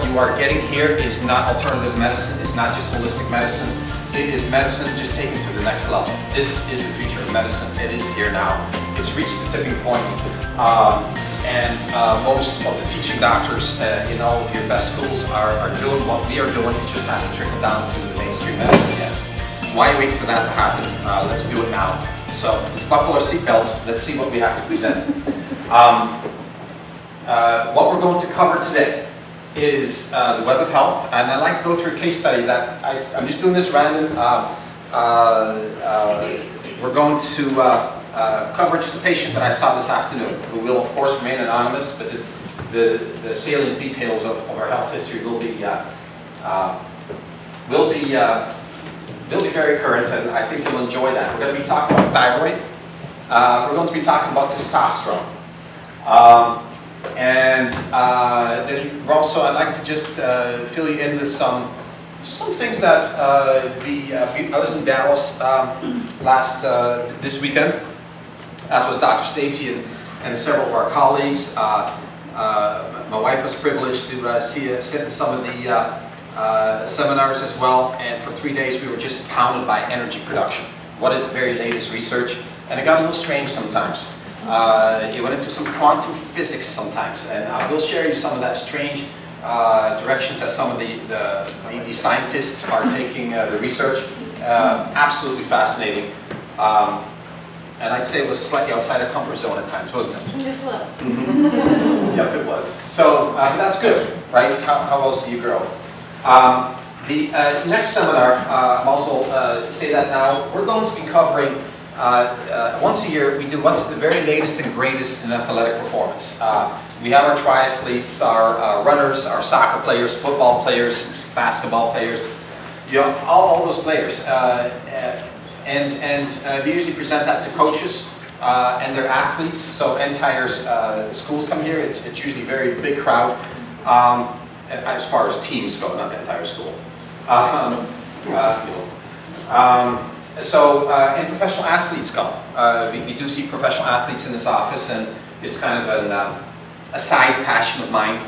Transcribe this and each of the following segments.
you are getting here is not alternative medicine, it's not just holistic medicine. It is medicine just taken to the next level. This is the future of medicine. It is here now. It's reached the tipping point. Most of the teaching doctors in all of your best schools are doing what we are doing. It just has to trickle down to the mainstream medicine yet. Why wait for that to happen? Let's do it now. So let's buckle our seatbelts. Let's see what we have to present. What we're going to cover today is the web of health, and I'd like to go through a case study that I'm just doing this random. We're going to cover just a patient that I saw this afternoon, who will of course remain anonymous, but the salient details of our health history will be very current, and I think you'll enjoy that. We're going to be talking about thyroid. We're going to be talking about testosterone. Then also, I'd like to just fill you in with some things that I was in Dallas this weekend, as was Dr. Stacy and several of our colleagues. My wife was privileged to sit in some of the seminars as well, and for 3 days we were just pounded by energy production. What is the very latest research? And it got a little strange sometimes. It went into some quantum physics sometimes, and I will share you some of that strange directions that some of the scientists are taking the research. Absolutely fascinating. And I'd say it was slightly outside of comfort zone at times, wasn't it? Just a little. Yep, it was. So that's good, right? How else do you grow? The next seminar, I'll also say that now, we're going to be covering once a year, we do what's the very latest and greatest in athletic performance. We have our triathletes, our runners, our soccer players, football players, basketball players, all those players. We usually present that to coaches and their athletes. So entire schools come here. It's usually a very big crowd as far as teams go, not the entire school. And professional athletes come. We do see professional athletes in this office, and it's kind of a side passion of mine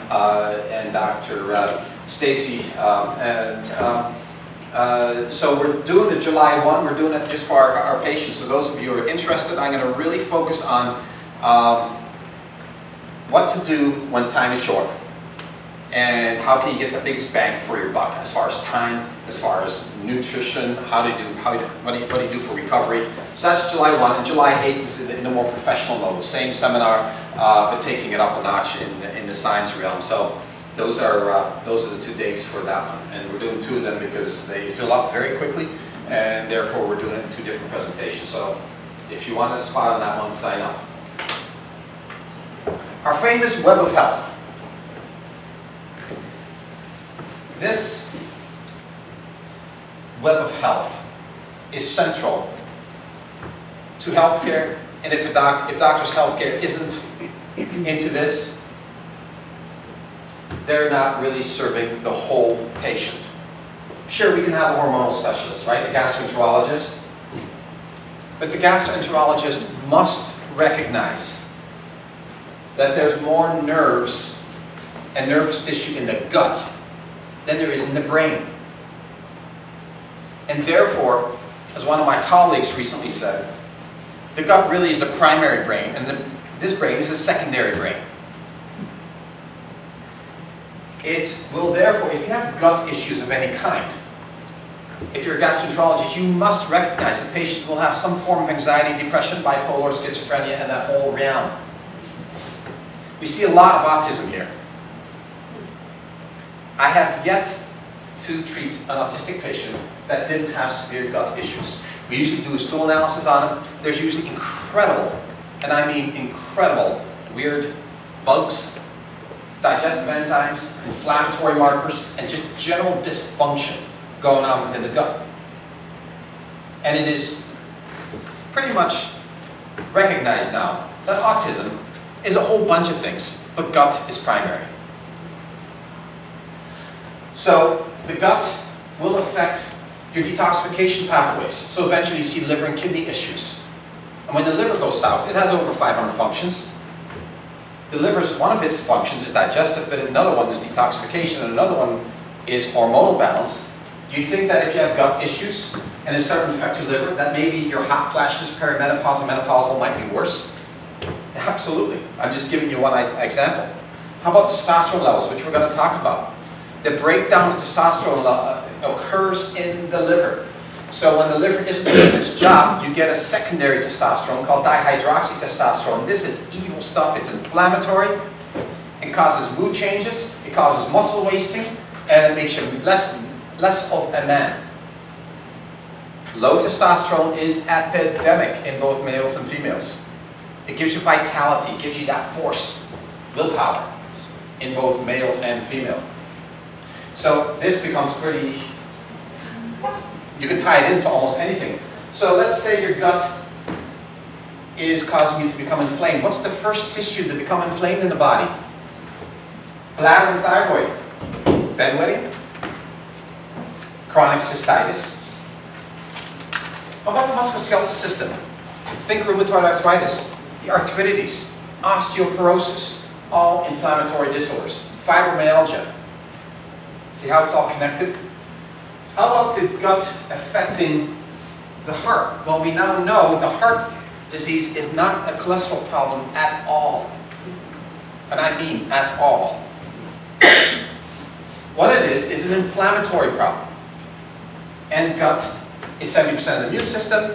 and Dr. Stacy. So we're doing the July 1. We're doing it just for our patients. So those of you who are interested, I'm going to really focus on what to do when time is short. And how can you get the biggest bang for your buck as far as time, as far as nutrition, what do you do for recovery. So that's July 1, and July 8 is in a more professional mode. Same seminar, but taking it up a notch in the science realm. So those are the 2 dates for that one, and we're doing 2 of them because they fill up very quickly, and therefore we're doing it in 2 different presentations. So if you want a spot on that one, sign up. Our famous web of health. This web of health is central to healthcare, and if doctors' healthcare isn't into this, they're not really serving the whole patient. Sure, we can have a hormonal specialist, right? A gastroenterologist. But the gastroenterologist must recognize that there's more nerves and nervous tissue in the gut than there is in the brain. And therefore, as one of my colleagues recently said, the gut really is the primary brain, and this brain is a secondary brain. It will therefore, if you have gut issues of any kind, if you're a gastroenterologist, you must recognize the patient will have some form of anxiety, depression, bipolar, schizophrenia, and that whole realm. We see a lot of autism here. I have yet to treat an autistic patient that didn't have severe gut issues. We usually do a stool analysis on them. There's usually incredible, and I mean incredible, weird bugs, digestive enzymes, inflammatory markers, and just general dysfunction going on within the gut. And it is pretty much recognized now that autism is a whole bunch of things, but gut is primary. So the gut will affect your detoxification pathways. So eventually you see liver and kidney issues. And when the liver goes south, it has over 500 functions. The liver's, one of its functions is digestive, but another one is detoxification, and another one is hormonal balance. Do you think that if you have gut issues and it's starting to affect your liver, that maybe your hot flashes, perimenopause, and menopausal might be worse? Absolutely. I'm just giving you one example. How about testosterone levels, which we're going to talk about? The breakdown of testosterone occurs in the liver. So when the liver isn't doing its job, you get a secondary testosterone called dihydroxytestosterone. This is evil stuff. It's inflammatory. It causes mood changes. It causes muscle wasting. And it makes you less of a man. Low testosterone is epidemic in both males and females. It gives you vitality. It gives you that force, willpower, in both male and female. So this becomes pretty... You can tie it into almost anything. So let's say your gut is causing you to become inflamed. What's the first tissue to become inflamed in the body? Bladder and thyroid. Bedwetting. Chronic cystitis. How about the musculoskeletal system? Think rheumatoid arthritis, the arthritides, osteoporosis, all inflammatory disorders. Fibromyalgia. See how it's all connected? How about the gut affecting the heart? Well, we now know the heart disease is not a cholesterol problem at all. And I mean at all. What it is an inflammatory problem. And gut is 70% of the immune system.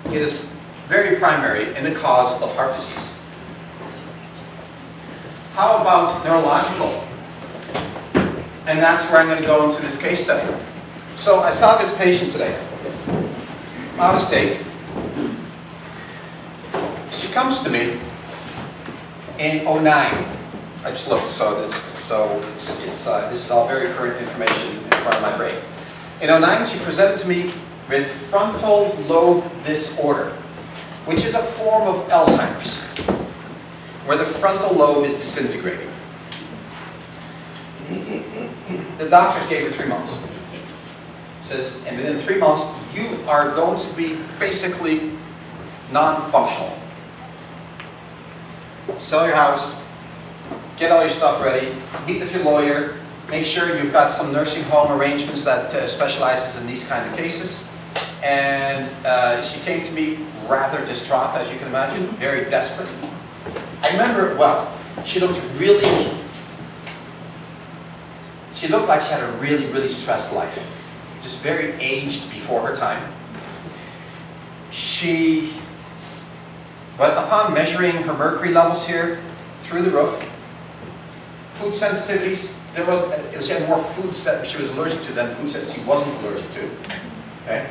It is very primary in the cause of heart disease. How about neurological? And that's where I'm going to go into this case study. So I saw this patient today, out of state. She comes to me in '09. I just looked, this is all very current information in front of my brain. In '09, she presented to me with frontal lobe disorder, which is a form of Alzheimer's, where the frontal lobe is disintegrating. The doctor gave her 3 months. Says, and within 3 months, you are going to be basically non-functional. Sell your house, get all your stuff ready, meet with your lawyer, make sure you've got some nursing home arrangements that specializes in these kind of cases. And she came to me rather distraught, as you can imagine, very desperate. I remember it well. She looked like she had a really, really stressed life. Just very aged before her time. But upon measuring her mercury levels here, through the roof, food sensitivities, she had more foods that she was allergic to than foods that she wasn't allergic to. Okay?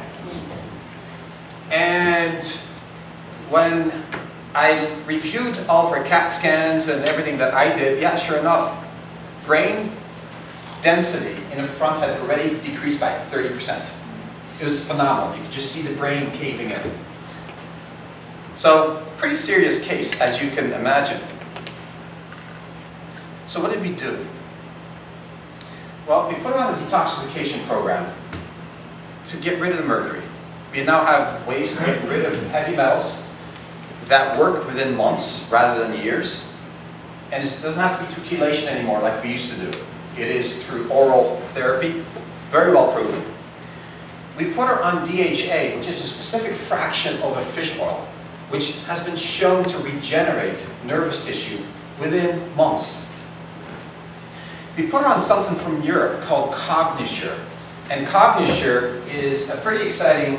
And when I reviewed all of her CAT scans and everything that I did, yeah, sure enough, brain density in the front had already decreased by 30%. It was phenomenal. You could just see the brain caving in. So, pretty serious case, as you can imagine. So what did we do? Well, we put her on a detoxification program to get rid of the mercury. We now have ways to get rid of heavy metals that work within months rather than years. And it doesn't have to be through chelation anymore like we used to do. It is through oral therapy, very well proven. We put her on DHA, which is a specific fraction of a fish oil, which has been shown to regenerate nervous tissue within months. We put her on something from Europe called Cognisure. And Cognisure is a pretty exciting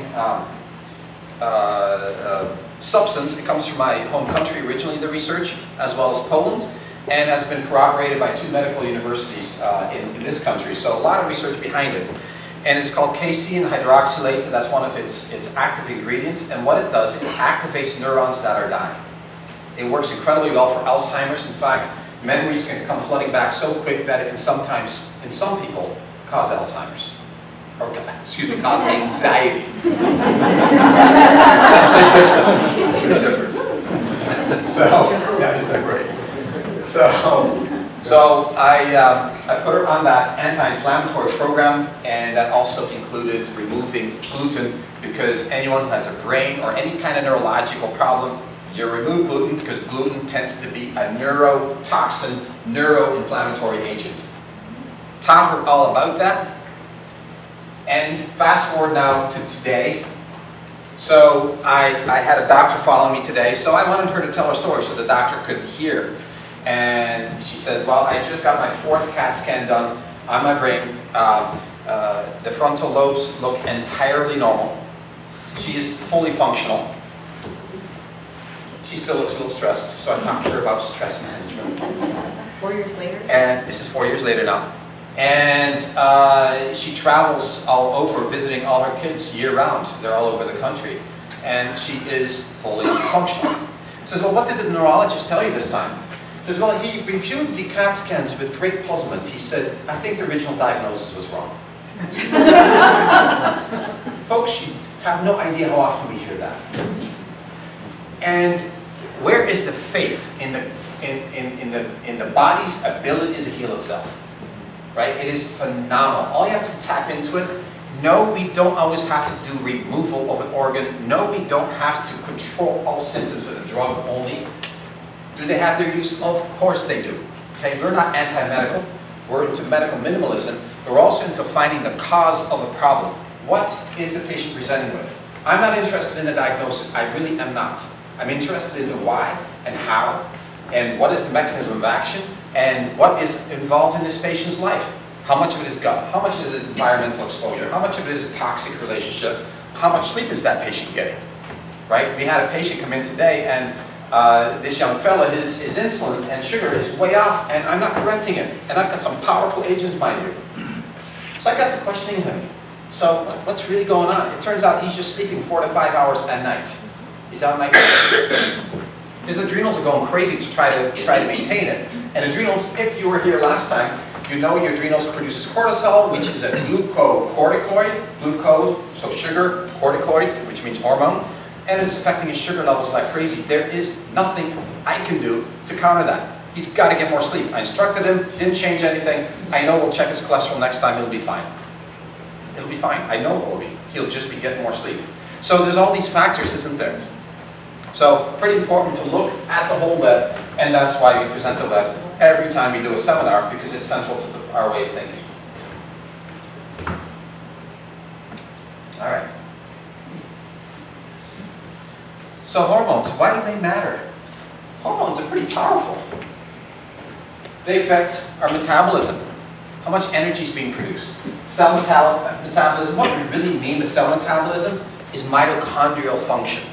substance. It comes from my home country originally, the research, as well as Poland, and has been corroborated by 2 medical universities in this country. So a lot of research behind it. And it's called casein hydroxylate. That's one of its active ingredients. And what it does, it activates neurons that are dying. It works incredibly well for Alzheimer's. In fact, memories can come flooding back so quick that it can sometimes, in some people, cause Alzheimer's. Or, excuse me, cause anxiety. Big difference. So, yeah, she's doing great. So I put her on that anti-inflammatory program, and that also included removing gluten, because anyone who has a brain or any kind of neurological problem You remove gluten because gluten tends to be a neurotoxin, neuroinflammatory agent. Taught her all about that. And fast forward now to today. So I had a doctor follow me today, so I wanted her to tell her story so the doctor could hear. And she said, well, I just got my 4th CAT scan done on my brain. The frontal lobes look entirely normal. She is fully functional. She still looks a little stressed, so I talked to her about stress management. 4 years later? And this is 4 years later now. And she travels all over visiting all her kids year-round. They're all over the country. And she is fully functional. Says, well, what did the neurologist tell you this time? Says, well, he reviewed the CAT scans with great puzzlement. He said, I think the original diagnosis was wrong. Folks, you have no idea how often we hear that. And where is the faith in the body's ability to heal itself? Right? It is phenomenal. All you have to tap into it. No, we don't always have to do removal of an organ. No, we don't have to control all symptoms with a drug only. Do they have their use? Of course they do. Okay, we're not anti-medical. We're into medical minimalism. We're also into finding the cause of a problem. What is the patient presenting with? I'm not interested in the diagnosis. I really am not. I'm interested in the why and how and what is the mechanism of action and what is involved in this patient's life. How much of it is gut? How much is it environmental exposure? How much of it is a toxic relationship? How much sleep is that patient getting? Right? We had a patient come in today and this young fella, his insulin and sugar is way off and I'm not correcting it. And I've got some powerful agents, mind you. So I got to questioning him. So what's really going on? It turns out he's just sleeping 4 to 5 hours at night. He's out night. His adrenals are going crazy to try to maintain it. And adrenals, if you were here last time, you know your adrenals produces cortisol, which is a glucocorticoid. Glucose, so sugar, corticoid, which means hormone. And it's affecting his sugar levels like crazy. There is nothing I can do to counter that. He's got to get more sleep. I instructed him, didn't change anything. I know we'll check his cholesterol next time, it'll be fine. It'll be fine. I know it will be. He'll just be getting more sleep. So there's all these factors, isn't there? So pretty important to look at the whole web, and that's why we present the web every time we do a seminar, because it's central to our way of thinking. All right. So hormones, why do they matter? Hormones are pretty powerful. They affect our metabolism. How much energy is being produced? Cell metabolism, what we really mean by cell metabolism is mitochondrial function.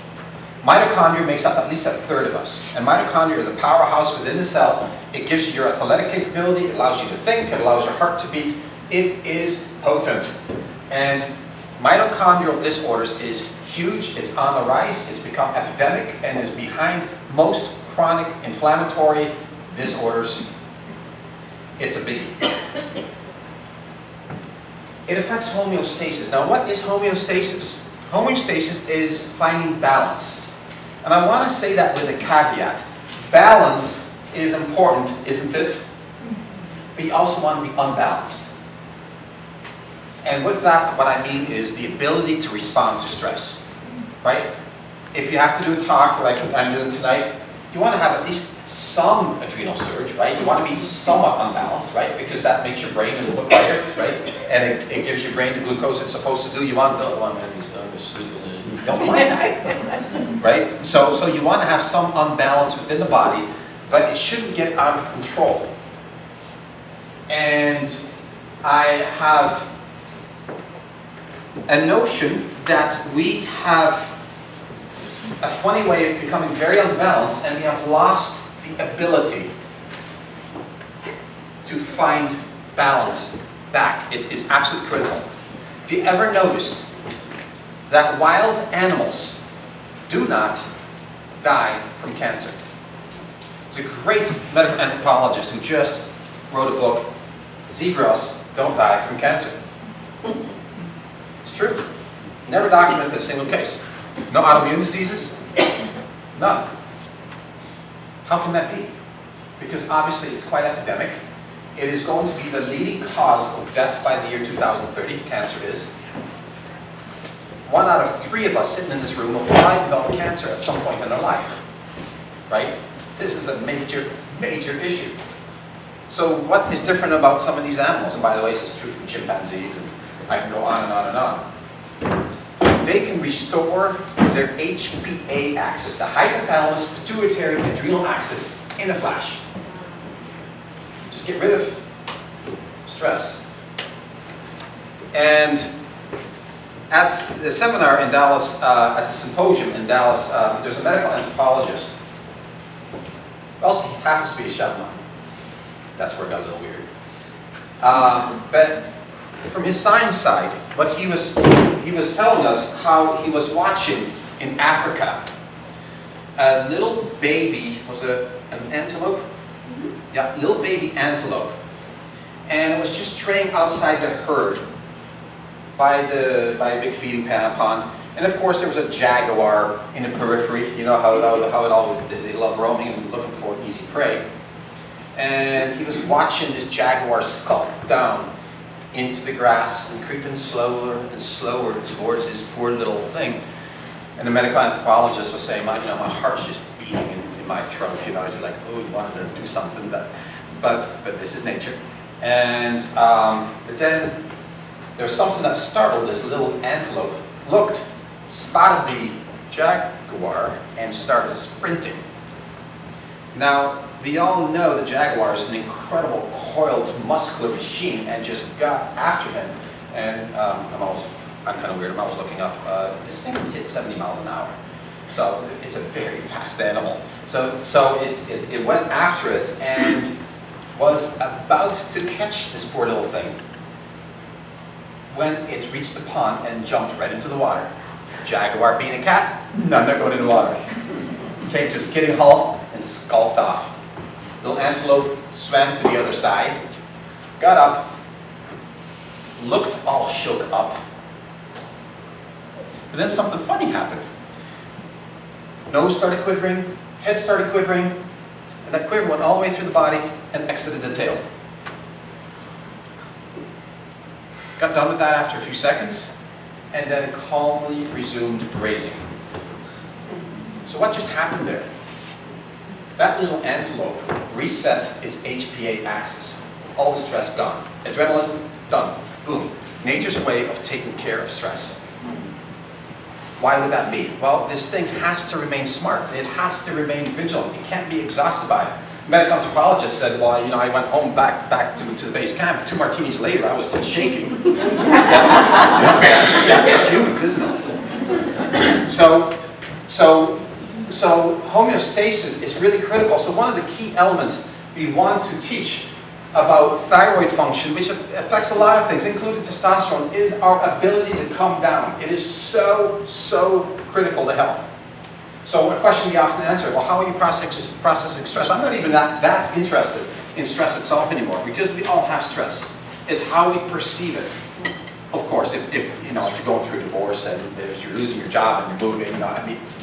Mitochondria makes up at least a third of us. And mitochondria are the powerhouse within the cell. It gives you your athletic capability, it allows you to think, it allows your heart to beat. It is potent. And mitochondrial disorders is huge, it's on the rise, it's become epidemic, and is behind most chronic inflammatory disorders. It's a biggie. It affects homeostasis. Now, what is homeostasis? Homeostasis is finding balance. And I want to say that with a caveat. Balance is important, isn't it? But you also want to be unbalanced. And with that, what I mean is the ability to respond to stress, right? If you have to do a talk like I'm doing tonight, you want to have at least some adrenal surge, right? You want to be somewhat unbalanced, right? Because that makes your brain a little bit lighter, right? And it gives your brain the glucose it's supposed to do. You want to you don't want that, right? So you want to have some unbalance within the body, but it shouldn't get out of control. And I have a notion that we have a funny way of becoming very unbalanced, and we have lost the ability to find balance back. It is absolutely critical. Have you ever noticed that wild animals do not die from cancer? There's a great medical anthropologist who just wrote a book, Zebras Don't Die from Cancer. It's true. Never documented a single case. No autoimmune diseases? None. How can that be? Because obviously it's quite epidemic. It is going to be the leading cause of death by the year 2030, cancer is. 1 out of 3 of us sitting in this room will probably develop cancer at some point in our life. right? This is a major, major issue. So what is different about some of these animals? And by the way, this is true for chimpanzees, and I can go on and on and on. They can restore their HPA axis, the hypothalamus pituitary adrenal axis, in a flash. Just get rid of stress. And at the seminar in Dallas, at the symposium in Dallas, there's a medical anthropologist. Also, he happens to be a chef of mine. That's where it got a little weird. But from his science side, what he was telling us how he was watching in Africa. A little baby, was an antelope? Mm-hmm. Yeah, little baby antelope. And it was just straying outside the herd by a big feeding pond. And of course there was a jaguar in the periphery. You know how it all, they love roaming and looking for easy prey. And he was watching this jaguar skulk down into the grass and creeping slower and slower towards his poor little thing. And the medical anthropologist was saying, my heart's just beating in my throat. It's like, oh, you wanted to do something, but this is nature. And but then there was something that startled this little antelope. Looked, spotted the jaguar, and started sprinting. Now, we all know the jaguar is an incredible coiled muscular machine and just got after him. And I'm kind of weird, I'm always looking up. This thing hit 70 miles an hour. So it's a very fast animal. So it went after it and was about to catch this poor little thing when it reached the pond and jumped right into the water. Jaguar being a cat, no, I'm not going in the water. Came to a skidding halt and skulked off. Little antelope swam to the other side, got up, looked all shook up. But then something funny happened. Nose started quivering, head started quivering, and that quiver went all the way through the body and exited the tail. Got done with that after a few seconds, and then calmly resumed grazing. So what just happened there? That little antelope reset its HPA axis. All the stress gone. Adrenaline, done. Boom. Nature's way of taking care of stress. Why would that be? Well, this thing has to remain smart. It has to remain vigilant. It can't be exhausted by it. The medical anthropologist said, well, I went home back to the base camp. 2 martinis later, I was still shaking. That's humans, isn't it? So homeostasis is really critical. So one of the key elements we want to teach about thyroid function, which affects a lot of things, including testosterone, is our ability to come down. It is so critical to health. So a question we often answer, well, how are you processing stress? I'm not even that interested in stress itself anymore, because we all have stress. It's how we perceive it. Of course, if you're going through a divorce and you're losing your job and you're moving,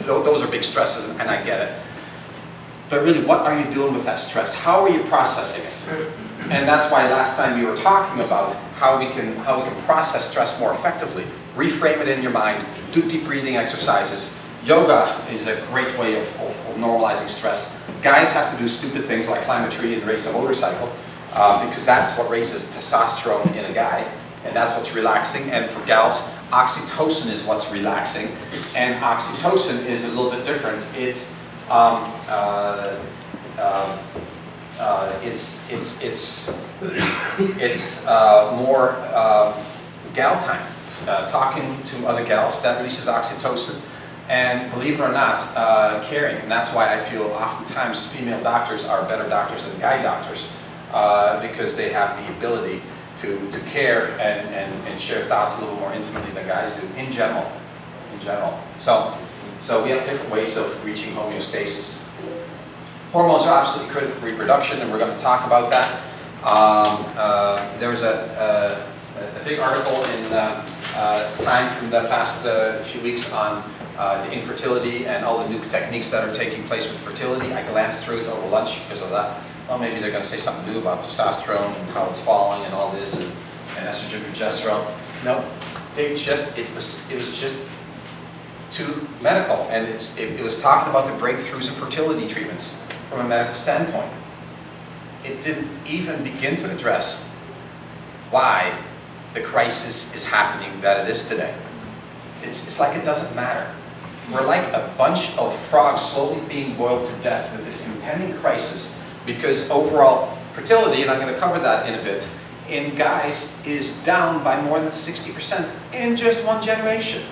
those are big stresses, and I get it. But really, what are you doing with that stress? How are you processing it? And that's why last time we were talking about how we can process stress more effectively. Reframe it in your mind. Do deep breathing exercises. Yoga is a great way of normalizing stress. Guys have to do stupid things like climb a tree and race a motorcycle because that's what raises testosterone in a guy, and that's what's relaxing. And for gals, oxytocin is what's relaxing, and oxytocin is a little bit different. It's more gal time, talking to other gals, that releases oxytocin, and believe it or not, caring. And that's why I feel oftentimes female doctors are better doctors than guy doctors, because they have the ability to care and share thoughts a little more intimately than guys do in general. So we have different ways of reaching homeostasis. Hormones are absolutely critical for reproduction, and we're going to talk about that. There was a big article in Time from the past few weeks on the infertility and all the new techniques that are taking place with fertility. I glanced through it over lunch because of that. Well, maybe they're going to say something new about testosterone and how it's falling and all this, and estrogen, progesterone. No, it was just to medical, and it was talking about the breakthroughs in fertility treatments from a medical standpoint. It didn't even begin to address why the crisis is happening that it is today. It's like it doesn't matter. We're like a bunch of frogs slowly being boiled to death with this impending crisis, because overall fertility, and I'm going to cover that in a bit, in guys is down by more than 60% in just one generation.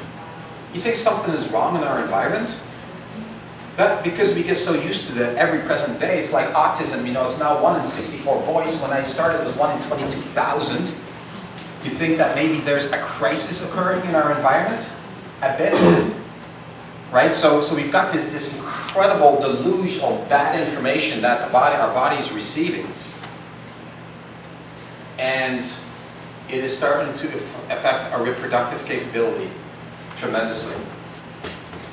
You think something is wrong in our environment? But because we get so used to that every present day, it's like autism, you know, it's now 1 in 64 boys. When I started, it was 1 in 22,000. You think that maybe there's a crisis occurring in our environment? I bet. Right? So we've got this incredible deluge of bad information that our body is receiving. And it is starting to affect our reproductive capability tremendously.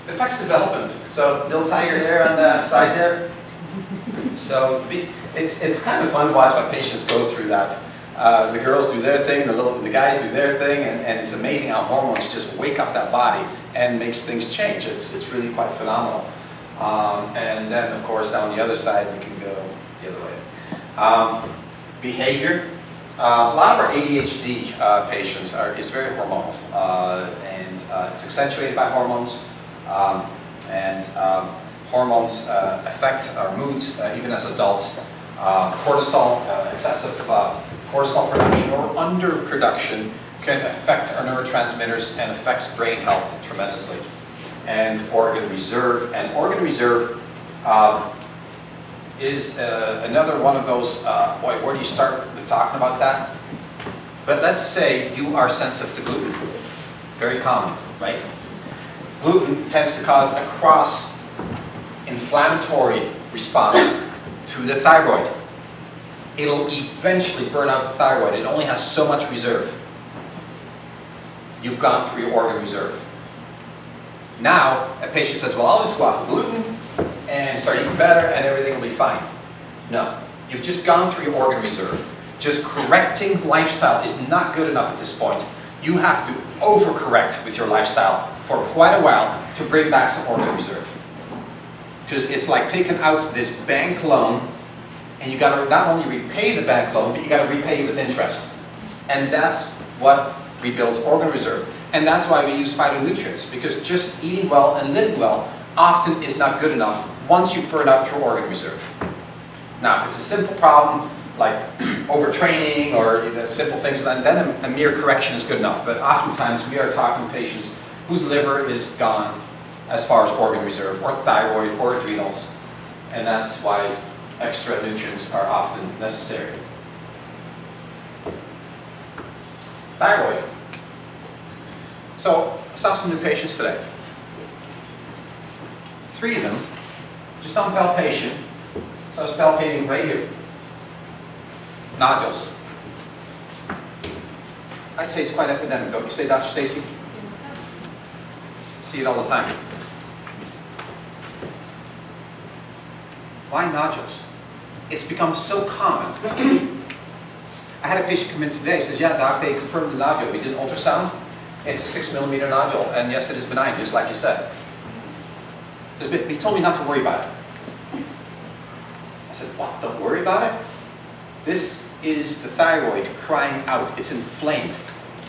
It affects development. So little tiger there on the side there. So it's kind of fun to watch my patients go through that. The girls do their thing, the guys do their thing, and it's amazing how hormones just wake up that body and makes things change. It's really quite phenomenal. And then, of course, down the other side, you can go the other way. Behavior. A lot of our ADHD patients is very hormonal, and it's accentuated by hormones. Hormones affect our moods even as adults. Cortisol, excessive cortisol production or underproduction can affect our neurotransmitters and affects brain health tremendously. And organ reserve. And organ reserve is another one of those, boy, where do you start with talking about that? But let's say you are sensitive to gluten. Very common, right? Gluten tends to cause a cross-inflammatory response to the thyroid. It'll eventually burn out the thyroid. It only has so much reserve. You've gone through your organ reserve. Now, a patient says, well, I'll just go off the gluten and start eating better and everything will be fine. No, you've just gone through your organ reserve. Just correcting lifestyle is not good enough at this point. You have to overcorrect with your lifestyle for quite a while to bring back some organ reserve. Because it's like taking out this bank loan, and you got to not only repay the bank loan, but you got to repay it with interest. And that's what rebuilds organ reserve. And that's why we use phytonutrients, because just eating well and living well often is not good enough once you've burned out through organ reserve. Now, if it's a simple problem, like overtraining or simple things, then a mere correction is good enough. But oftentimes we are talking to patients whose liver is gone as far as organ reserve, or thyroid, or adrenals. And that's why extra nutrients are often necessary. Thyroid. So I saw some new patients today. 3 of them, just on palpation. So I was palpating right here. Nodules. I'd say it's quite epidemic, don't you say, Dr. Stacy? See it all the time. Why nodules? It's become so common. I had a patient come in today, says, yeah, doc, they confirmed the nodule. We did an ultrasound. It's a 6 millimeter nodule, and yes, it is benign, just like you said. He told me not to worry about it. I said, what, don't worry about it? This is the thyroid crying out. It's inflamed.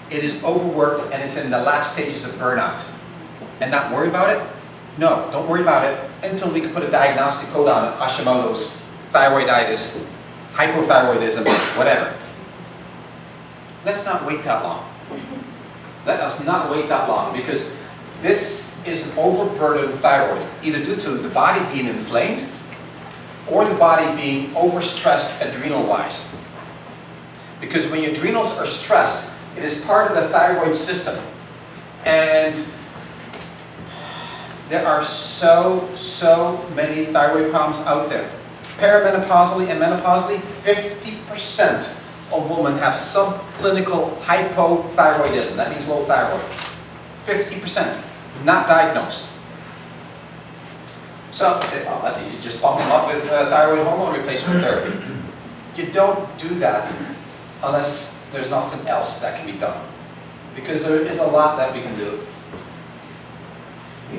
It is overworked, and it's in the last stages of burnout. And not worry about it? No, don't worry about it until we can put a diagnostic code on it, Hashimoto's, thyroiditis, hypothyroidism, whatever. Let's not wait that long. Let us not wait that long, because this is an overburdened thyroid, either due to the body being inflamed or the body being overstressed adrenal-wise. Because when your adrenals are stressed, it is part of the thyroid system. And there are so many thyroid problems out there. Perimenopausally and menopausally, 50% of women have subclinical hypothyroidism. That means low thyroid. 50%, not diagnosed. So, oh, that's easy, just pump them up with thyroid hormone replacement therapy. You don't do that unless there's nothing else that can be done. Because there is a lot that we can do.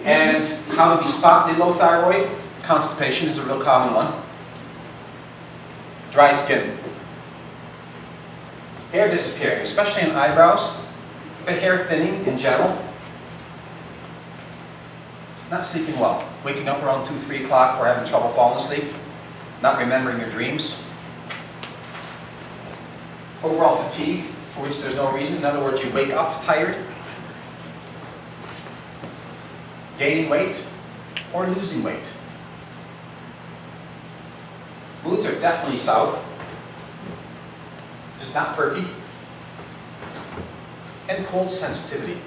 And how do we spot the low thyroid? Constipation is a real common one. Dry skin. Hair disappearing, especially in eyebrows, but hair thinning in general. Not sleeping well. Waking up around 2, 3 o'clock or having trouble falling asleep. Not remembering your dreams. Overall fatigue, for which there's no reason. In other words, you wake up tired. Gaining weight or losing weight. Moods are definitely south. Just not perky. And cold sensitivity.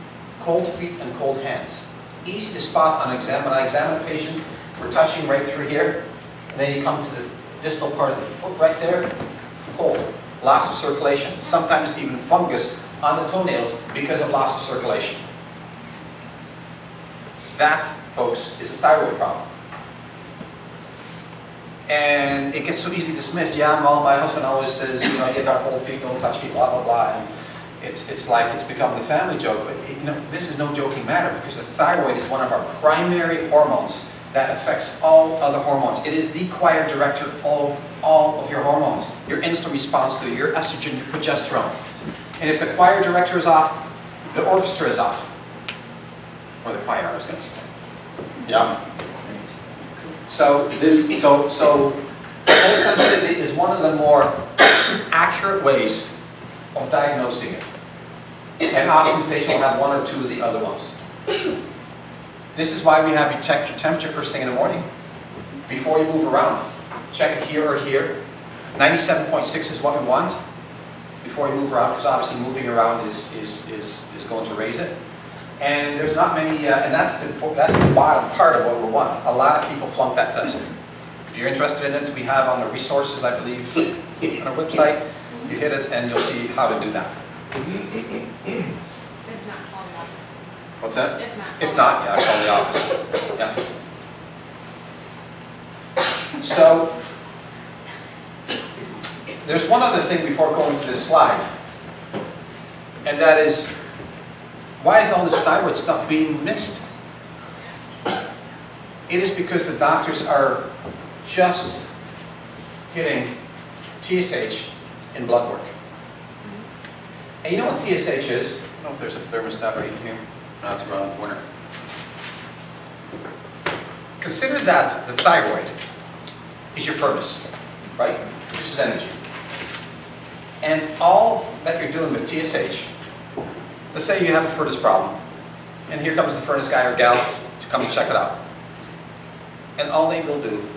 Cold feet and cold hands. Easy to spot on exam. When I examine a patient, we're touching right through here. And then you come to the distal part of the foot right there. Cold. Loss of circulation. Sometimes even fungus on the toenails because of loss of circulation. That, folks, is a thyroid problem. And it gets so easily dismissed. Yeah, well, my husband always says, you know, you got cold feet, don't touch me, blah, blah, blah. And it's like it's become the family joke. But, you know, this is no joking matter because the thyroid is one of our primary hormones that affects all other hormones. It is the choir director of all of your hormones. Your insulin response to your estrogen, your progesterone. And if the choir director is off, the orchestra is off. Or the choir, I was going to say. Yeah. So cold sensitivity is one of the more accurate ways of diagnosing it. And often the patient will have one or two of the other ones. This is why we have you check your temperature first thing in the morning. Before you move around. Check it here or here. 97.6 is what we want before you move around, because obviously moving around is going to raise it. And there's not many, and that's the bottom part of what we want. A lot of people flunk that test. If you're interested in it, we have on the resources, I believe, on our website. You hit it and you'll see how to do that. If not, call the office. What's that? If not, yeah, call the office. Yeah. So, there's one other thing before going to this slide, and that is, why is all this thyroid stuff being missed? It is because the doctors are just getting TSH in blood work. And you know what TSH is? I don't know if there's a thermostat right here. No, it's around the corner. Consider that the thyroid is your furnace, right? This is energy. And all that you're doing with TSH, let's say you have a furnace problem, and here comes the furnace guy or gal to come and check it out. And all they will do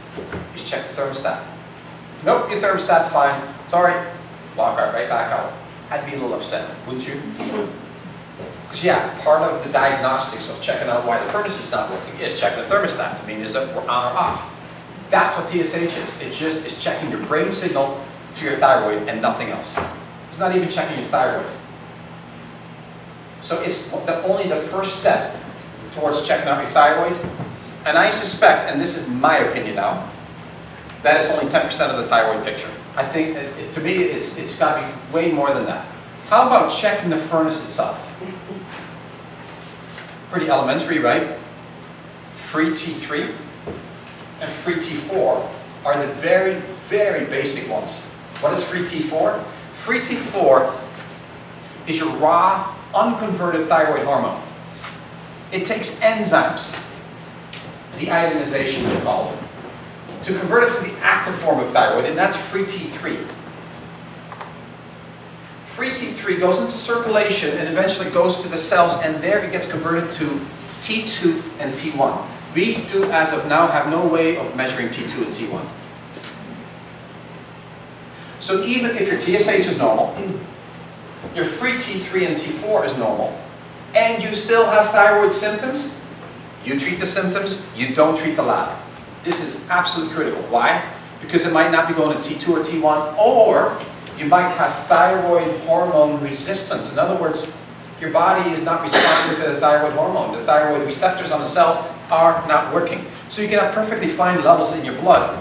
is check the thermostat. Nope, your thermostat's fine. Sorry. Walk right back out. I'd be a little upset, wouldn't you? Because yeah, part of the diagnostics of checking out why the furnace is not working is checking the thermostat. I mean, is it on or off? That's what TSH is. It just is checking your brain signal to your thyroid and nothing else. It's not even checking your thyroid. So it's only the first step towards checking out your thyroid. And I suspect, and this is my opinion now, that it's only 10% of the thyroid picture. I think, to me, it's got to be way more than that. How about checking the furnace itself? Pretty elementary, right? Free T3 and free T4 are the very, very basic ones. What is free T4? Free T4 is your raw, unconverted thyroid hormone. It takes enzymes, deiodinization is called, to convert it to the active form of thyroid, and that's free T3. Free T3 goes into circulation and eventually goes to the cells, and there it gets converted to T2 and T1. We do, as of now, have no way of measuring T2 and T1. So even if your TSH is normal, your free T3 and T4 is normal, and you still have thyroid symptoms, you treat the symptoms, you don't treat the lab. This is absolutely critical. Why? Because it might not be going to T2 or T1, or you might have thyroid hormone resistance. In other words, your body is not responding to the thyroid hormone. The thyroid receptors on the cells are not working. So you can have perfectly fine levels in your blood,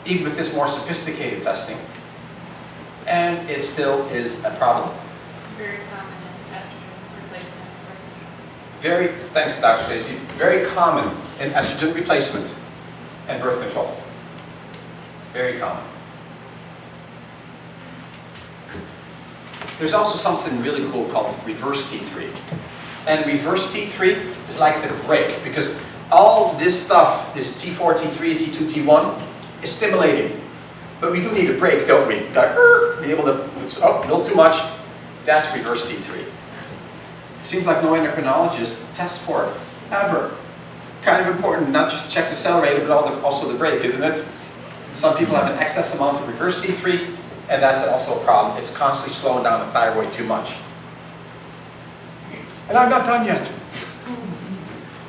even with this more sophisticated testing. And it still is a problem. Very common in estrogen replacement. Thanks Dr. Stacy, very common in estrogen replacement and birth control. Very common. There's also something really cool called reverse T3. And reverse T3 is like the brake, because all this stuff, this T4, T3, T2, T1, is stimulating. But we do need a break, don't we? Gotta be able to, oh, a little too much. That's reverse T3. It seems like no endocrinologist tests for it, ever. Kind of important, not just to check the accelerator, but also the brake, isn't it? Some people have an excess amount of reverse T3, and that's also a problem. It's constantly slowing down the thyroid too much. And I'm not done yet.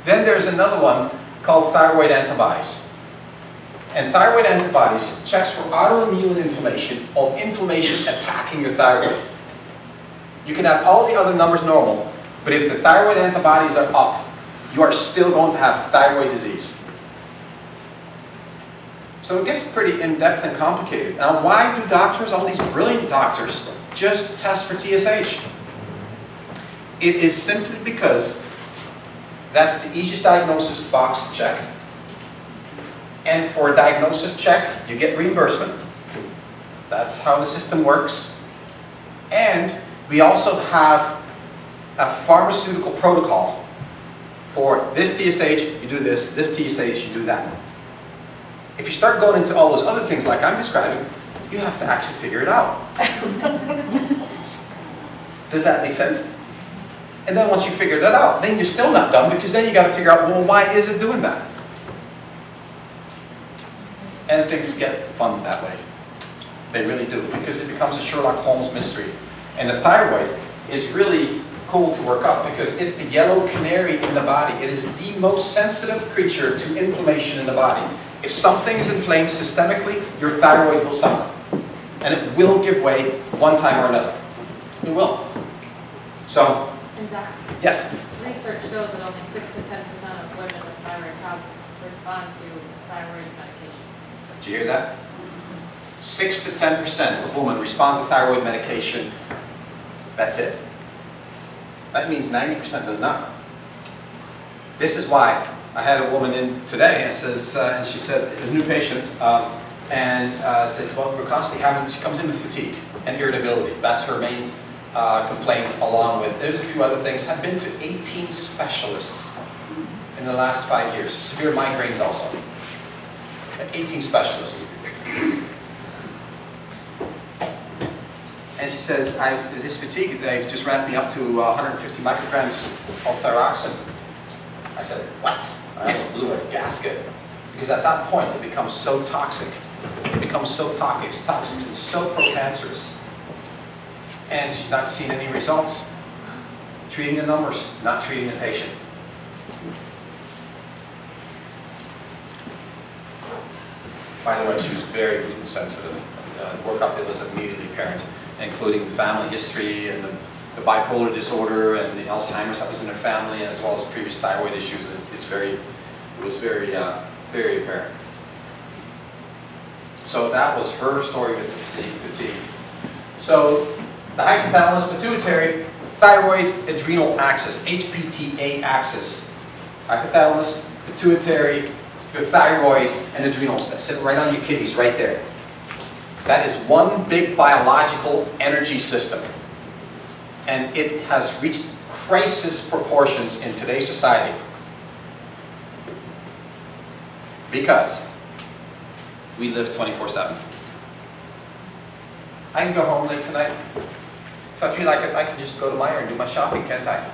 Then there's another one called thyroid antibodies. And thyroid antibodies checks for autoimmune inflammation, of inflammation attacking your thyroid. You can have all the other numbers normal, but if the thyroid antibodies are up, you are still going to have thyroid disease. So it gets pretty in-depth and complicated. Now, why do doctors, all these brilliant doctors, just test for TSH? It is simply because that's the easiest diagnosis box to check. And for a diagnosis check, you get reimbursement. That's how the system works. And we also have a pharmaceutical protocol. For this TSH, you do this TSH, you do that. If you start going into all those other things like I'm describing, you have to actually figure it out. Does that make sense? And then once you figure that out, then you're still not done, because then you got to figure out, well, why is it doing that? And things get fun that way. They really do, because it becomes a Sherlock Holmes mystery. And the thyroid is really cool to work up, because it's the yellow canary in the body. It is the most sensitive creature to inflammation in the body. If something is inflamed systemically, your thyroid will suffer. And it will give way one time or another. It will. So, And Doc, yes? research shows that only 6 to 10% of women with thyroid problems respond to thyroid medication. Did you hear that? 6 to 10% of women respond to thyroid medication. That's it. That means 90% does not. This is why I had a woman in today, and she said, a new patient, said, well, we're constantly having, she comes in with fatigue and irritability. That's her main complaint, along with, there's a few other things. I've been to 18 specialists in the last 5 years. Severe migraines also. 18 specialists. And she says, this fatigue, they've just ramped me up to 150 micrograms of thyroxine. I said, what? I almost blew a gasket. Because at that point, it becomes so toxic. It becomes so toxic, and so pro-cancerous. And she's not seeing any results. Treating the numbers, not treating the patient. By the way, she was very gluten sensitive. Workup, it was immediately apparent, including family history and the bipolar disorder and the Alzheimer's that was in her family, as well as previous thyroid issues. It was very apparent. So that was her story with fatigue. So the hypothalamus, pituitary, thyroid, adrenal axis, HPTA axis. Hypothalamus, pituitary, your thyroid, and adrenals. That sit right on your kidneys, right there. That is one big biological energy system. And it has reached crisis proportions in today's society. Because we live 24/7. I can go home late tonight. If I feel like it, I can just go to Meijer and do my shopping, can't I?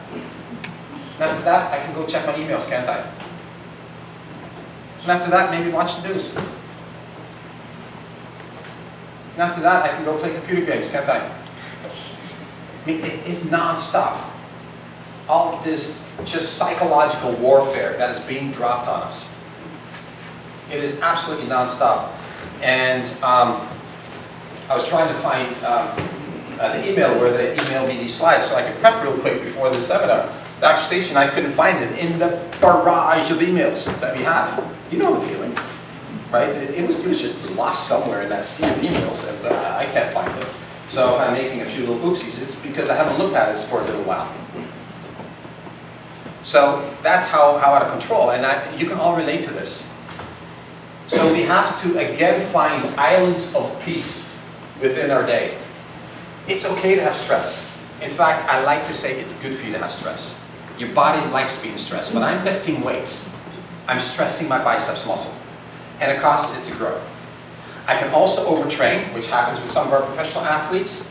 And after that, I can go check my emails, can't I? And after that, maybe watch the news. And after that, I can go play computer games, can't I? I mean, it is non-stop. All of this just psychological warfare that is being dropped on us. It is absolutely non-stop. And I was trying to find the email where they emailed me these slides so I could prep real quick before the seminar. Dr. Stacy and I couldn't find it in the barrage of emails that we have. You know the feeling, right? It was just lost somewhere in that sea of emails, and I can't find it. So if I'm making a few little oopsies, it's because I haven't looked at it for a little while. So that's how out of control, and you can all relate to this. So we have to again find islands of peace within our day. It's okay to have stress. In fact, I like to say it's good for you to have stress. Your body likes being stressed. When I'm lifting weights, I'm stressing my biceps muscle, and it causes it to grow. I can also overtrain, which happens with some of our professional athletes,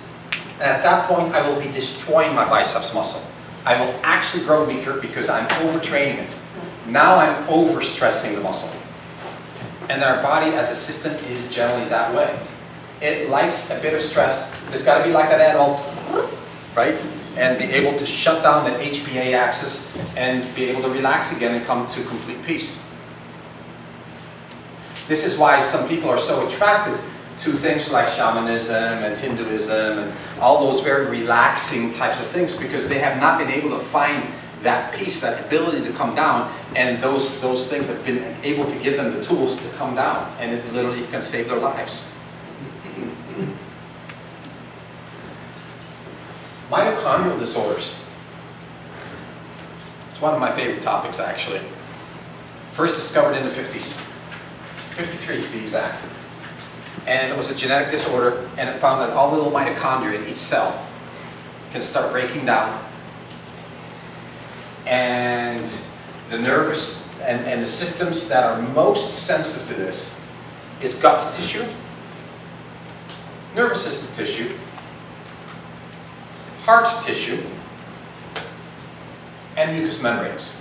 and at that point I will be destroying my biceps muscle. I will actually grow weaker because I'm overtraining it. Now I'm overstressing the muscle. And our body as a system is generally that way. It likes a bit of stress, but it's got to be like that animal, right? And be able to shut down the HPA axis and be able to relax again and come to complete peace. This is why some people are so attracted to things like shamanism and Hinduism and all those very relaxing types of things, because they have not been able to find that peace, that ability to come down, and those things have been able to give them the tools to come down, and it literally can save their lives. Mitochondrial disorders. It's one of my favorite topics, actually. First discovered in the 50s. 53 to be exact. And it was a genetic disorder, and it found that all the little mitochondria in each cell can start breaking down. And the nervous and the systems that are most sensitive to this is gut tissue, nervous system tissue, heart tissue, and mucous membranes.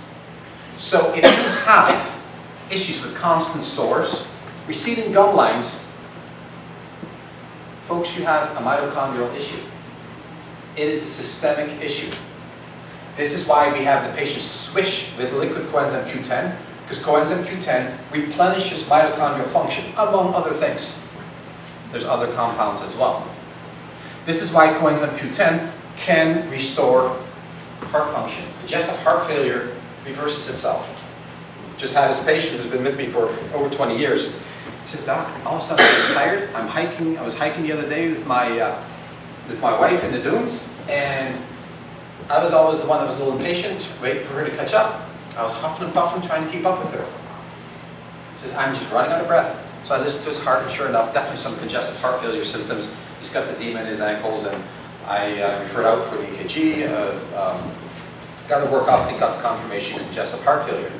So if you have issues with constant sores, receding gum lines, folks, you have a mitochondrial issue. It is a systemic issue. This is why we have the patient swish with liquid coenzyme Q10, because coenzyme Q10 replenishes mitochondrial function, among other things. There's other compounds as well. This is why coenzyme Q10 can restore heart function. Congestive heart failure reverses itself. Just had this patient who's been with me for over 20 years. He says, "Doc, all of a sudden I'm tired. I was hiking the other day with my wife in the dunes, and I was always the one that was a little impatient, waiting for her to catch up. I was huffing and puffing, trying to keep up with her. He says, I'm just running out of breath." So I listened to his heart, and sure enough, definitely some congestive heart failure symptoms. He's got the edema in his ankles, and I referred out for the EKG, got a workup, and got the confirmation of congestive heart failure.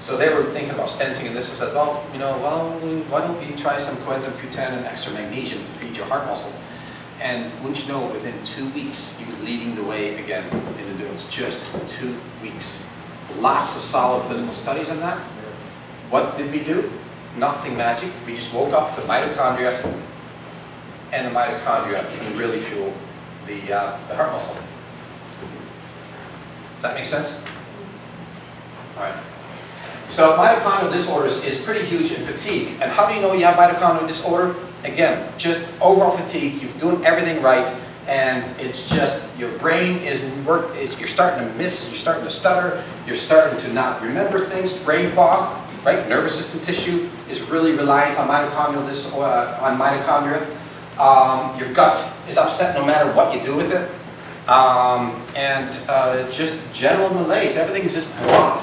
So they were thinking about stenting, and this and said, well, why don't we try some coenzyme Q10 and extra magnesium to feed your heart muscle? And wouldn't you know, within 2 weeks, he was leading the way again in the dunes. Just 2 weeks. Lots of solid clinical studies on that. What did we do? Nothing magic. We just woke up with mitochondria, and the mitochondria can really fuel the heart muscle. Does that make sense? All right. So mitochondrial disorders is pretty huge in fatigue. And how do you know you have mitochondrial disorder? Again, just overall fatigue. You're doing everything right, and it's just your brain isn't you're starting to miss, you're starting to stutter, you're starting to not remember things, brain fog, right? Nervous system tissue is really reliant on mitochondria. Your gut is upset no matter what you do with it. Just general malaise. Everything is just blah.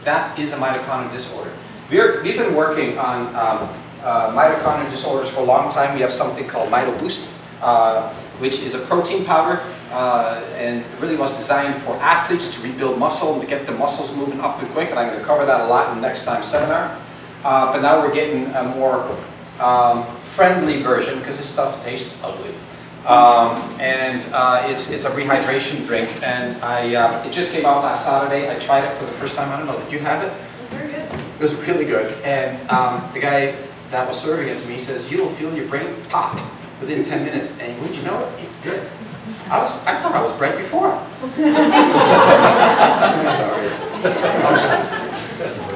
That is a mitochondrial disorder. We've been working on mitochondrial disorders for a long time. We have something called MitoBoost, which is a protein powder, and really was designed for athletes to rebuild muscle and to get the muscles moving up and quick. And I'm going to cover that a lot in the next time seminar. But now we're getting a more friendly version, because this stuff tastes ugly. It's a rehydration drink, and it just came out last Saturday. I tried it for the first time. I don't know, did you have it? It was very good. It was really good. And the guy that was serving it to me says, you will feel your brain pop within 10 minutes. And would you know it? It did. I thought I was bred before.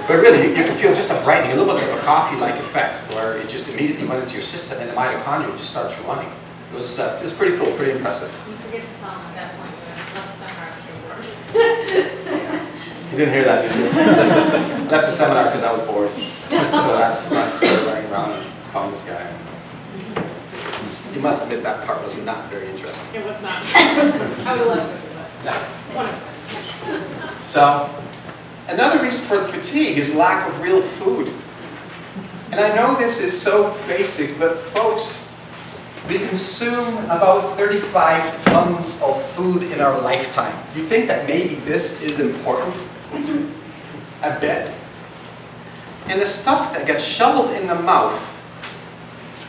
But really, you can feel just a brightening, a little bit of a coffee-like effect, where it just immediately went into your system, and the mitochondria just starts running. It was pretty cool, pretty impressive. You forget to tell him at that point that I left seminar after work. You didn't hear that, did you? Left the seminar because I was bored. So that's when I started running around and found this guy. You must admit that part was not very interesting. It was not. I would love to, but No. one of them. So, another reason for the fatigue is lack of real food. And I know this is so basic, but folks, we consume about 35 tons of food in our lifetime. You think that maybe this is important? I bet. And the stuff that gets shoveled in the mouth,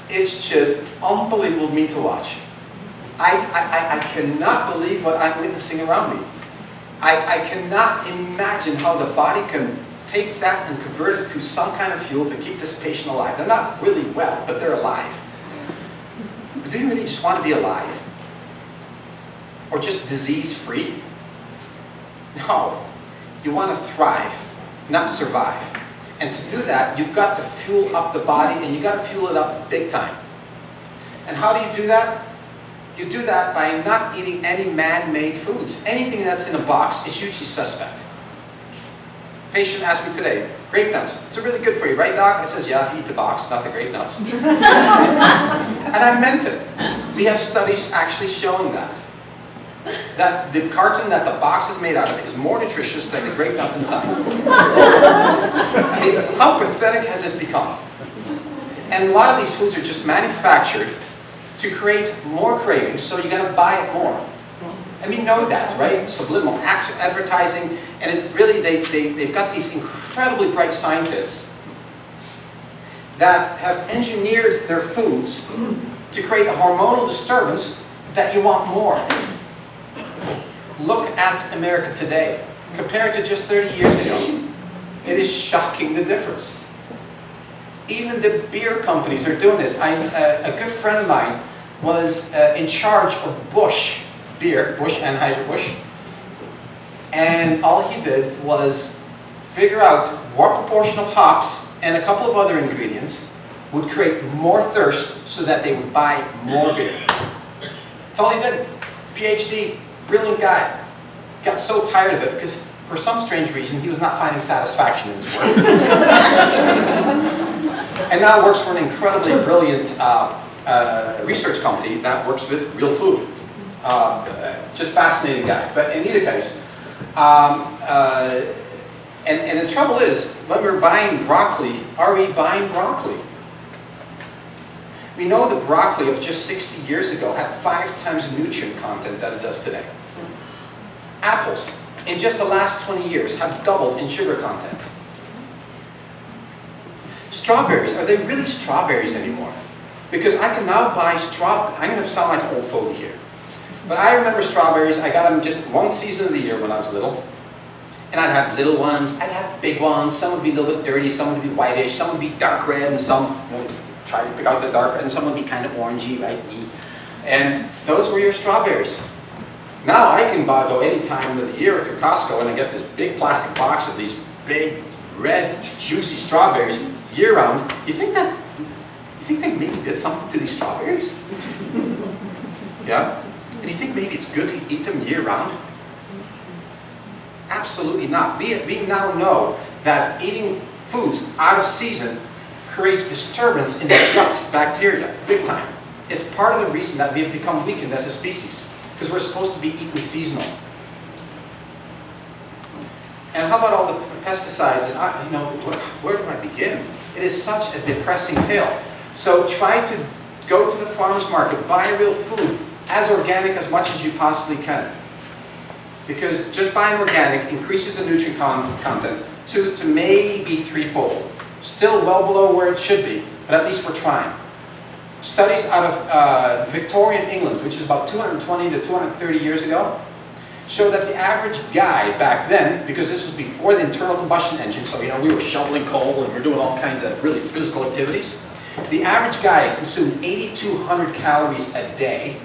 it's just unbelievable me to watch. I cannot believe what I'm witnessing around me. I cannot imagine how the body can take that and convert it to some kind of fuel to keep this patient alive. They're not really well, but they're alive. But do you really just want to be alive? Or just disease-free? No. You want to thrive, not survive. And to do that, you've got to fuel up the body, and you've got to fuel it up big time. And how do you do that? You do that by not eating any man-made foods. Anything that's in a box is usually suspect. Patient asked me today, grape nuts, it's really good for you, right, doc? I says, yeah, if you eat the box, not the grape nuts. And I meant it. We have studies actually showing that. That the carton that the box is made out of is more nutritious than the grape nuts inside. I mean, how pathetic has this become? And a lot of these foods are just manufactured to create more cravings, so you got to buy it more. And we know that, right? Subliminal advertising, and it really, they've got these incredibly bright scientists that have engineered their foods to create a hormonal disturbance that you want more. Look at America today, compared to just 30 years ago. It is shocking the difference. Even the beer companies are doing this. A good friend of mine was in charge of Busch beer, Busch Anheuser-Busch, and all he did was figure out what proportion of hops and a couple of other ingredients would create more thirst so that they would buy more beer. That's all he did. PhD, brilliant guy. Got so tired of it because for some strange reason he was not finding satisfaction in his work. And now works for an incredibly brilliant research company that works with real food. Just fascinating guy. But in either case, and the trouble is, when we're buying broccoli, are we buying broccoli? We know the broccoli of just 60 years ago had 5 times the nutrient content that it does today. Apples, in just the last 20 years, have doubled in sugar content. Strawberries, are they really strawberries anymore? Because I can now buy strawberries. I'm going to sound like an old fogey here. But I remember strawberries, I got them just one season of the year when I was little. And I'd have little ones, I'd have big ones. Some would be a little bit dirty, some would be whitish, some would be dark red, and some, try to pick out the dark red, and some would be kind of orangey, right? And those were your strawberries. Now I can go any time of the year through Costco and I get this big plastic box of these big, red, juicy strawberries year round. You think they maybe did something to these strawberries? Yeah? And you think maybe it's good to eat them year round? Absolutely not. We now know that eating foods out of season creates disturbance in the gut bacteria, big time. It's part of the reason that we have become weakened as a species, because we're supposed to be eaten seasonal. And how about all the pesticides? And where do I begin? It is such a depressing tale. So try to go to the farmer's market, buy real food, as organic as much as you possibly can. Because just buying organic increases the nutrient content to maybe 3-fold. Still well below where it should be, but at least we're trying. Studies out of Victorian England, which is about 220 to 230 years ago, show that the average guy back then, because this was before the internal combustion engine, so we were shoveling coal and we're doing all kinds of really physical activities, the average guy consumed 8,200 calories a day,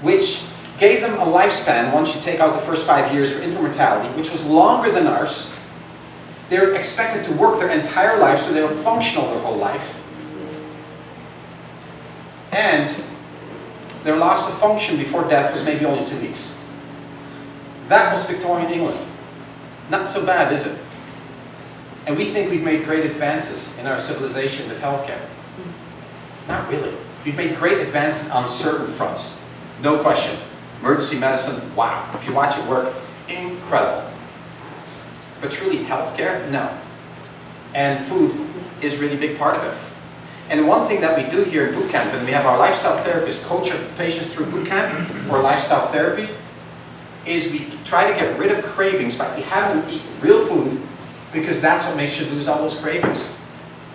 which gave them a lifespan, once you take out the first 5 years for infant mortality, which was longer than ours. They're expected to work their entire life, so they were functional their whole life. And their loss of function before death was maybe only 2 weeks. That was Victorian England. Not so bad, is it? And we think we've made great advances in our civilization with healthcare. Not really. We've made great advances on certain fronts. No question. Emergency medicine, wow. If you watch it work, incredible. But truly healthcare, no. And food is really a big part of it. And one thing that we do here in boot camp, and we have our lifestyle therapists coach our patients through boot camp or lifestyle therapy, is we try to get rid of cravings by having them eat real food, because that's what makes you lose all those cravings.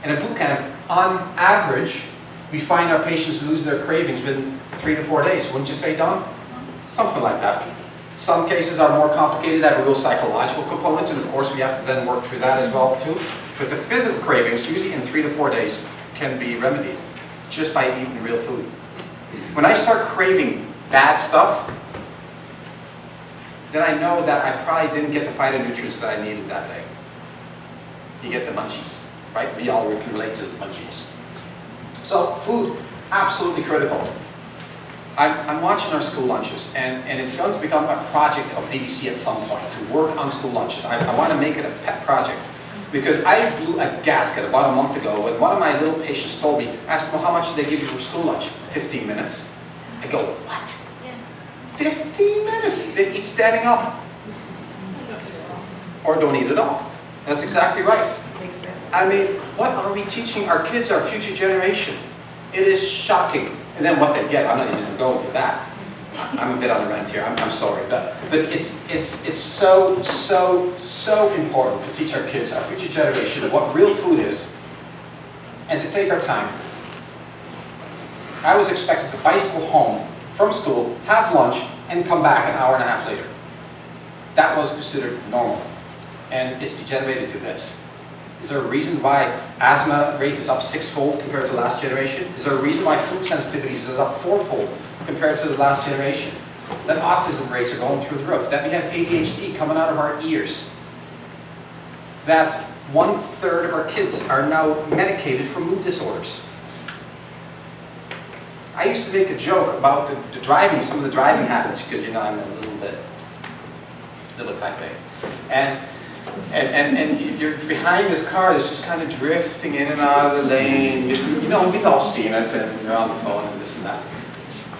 And in boot camp, on average, we find our patients lose their cravings within 3 to 4 days. Wouldn't you say, Don? Something like that. Some cases are more complicated, that have a real psychological component, and of course we have to then work through that as well too. But the physical cravings, usually in 3 to 4 days, can be remedied just by eating real food. When I start craving bad stuff, then I know that I probably didn't get the phytonutrients that I needed that day. You get the munchies, right? We all can relate to the munchies. So food, absolutely critical. I'm watching our school lunches, and it's going to become a project of BBC at some point, to work on school lunches. I want to make it a pet project, because I blew a gasket about a month ago when one of my little patients told me, I asked them, well, how much do they give you for school lunch? 15 minutes. I go, what? 15 minutes? They eat standing up. Or don't eat at all. That's exactly right. I mean, what are we teaching our kids, our future generation? It is shocking. And then what they get, I'm not even going to go into that. I'm a bit on the rant here, I'm sorry. But it's so important to teach our kids, our future generation, what real food is, and to take our time. I was expected to bicycle home from school, have lunch, and come back an hour and a half later. That was considered normal. And it's degenerated to this. Is there a reason why asthma rate is up 6-fold compared to the last generation? Is there a reason why food sensitivities is up 4-fold compared to the last generation? That autism rates are going through the roof. That we have ADHD coming out of our ears. That 1/3 of our kids are now medicated for mood disorders. I used to make a joke about the driving, some of the driving habits, because you know I'm a little type A. And you're behind this car that's just kind of drifting in and out of the lane. You know, we've all seen it, and you're on the phone and this and that.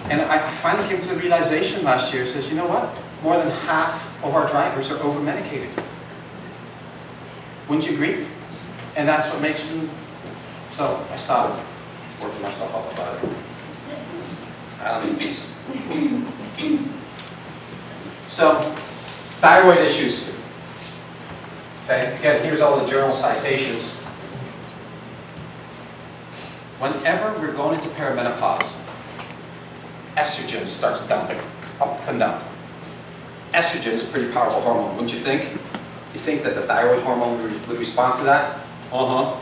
And I finally came to the realization last year, says, you know what? More than half of our drivers are over-medicated. Wouldn't you agree? And that's what makes them... So I started working myself up about it. I don't need peace. So, thyroid issues. Okay, again, here's all the journal citations. Whenever we're going into perimenopause, estrogen starts dumping up and down. Estrogen is a pretty powerful hormone, wouldn't you think? You think that the thyroid hormone would respond to that? Uh-huh.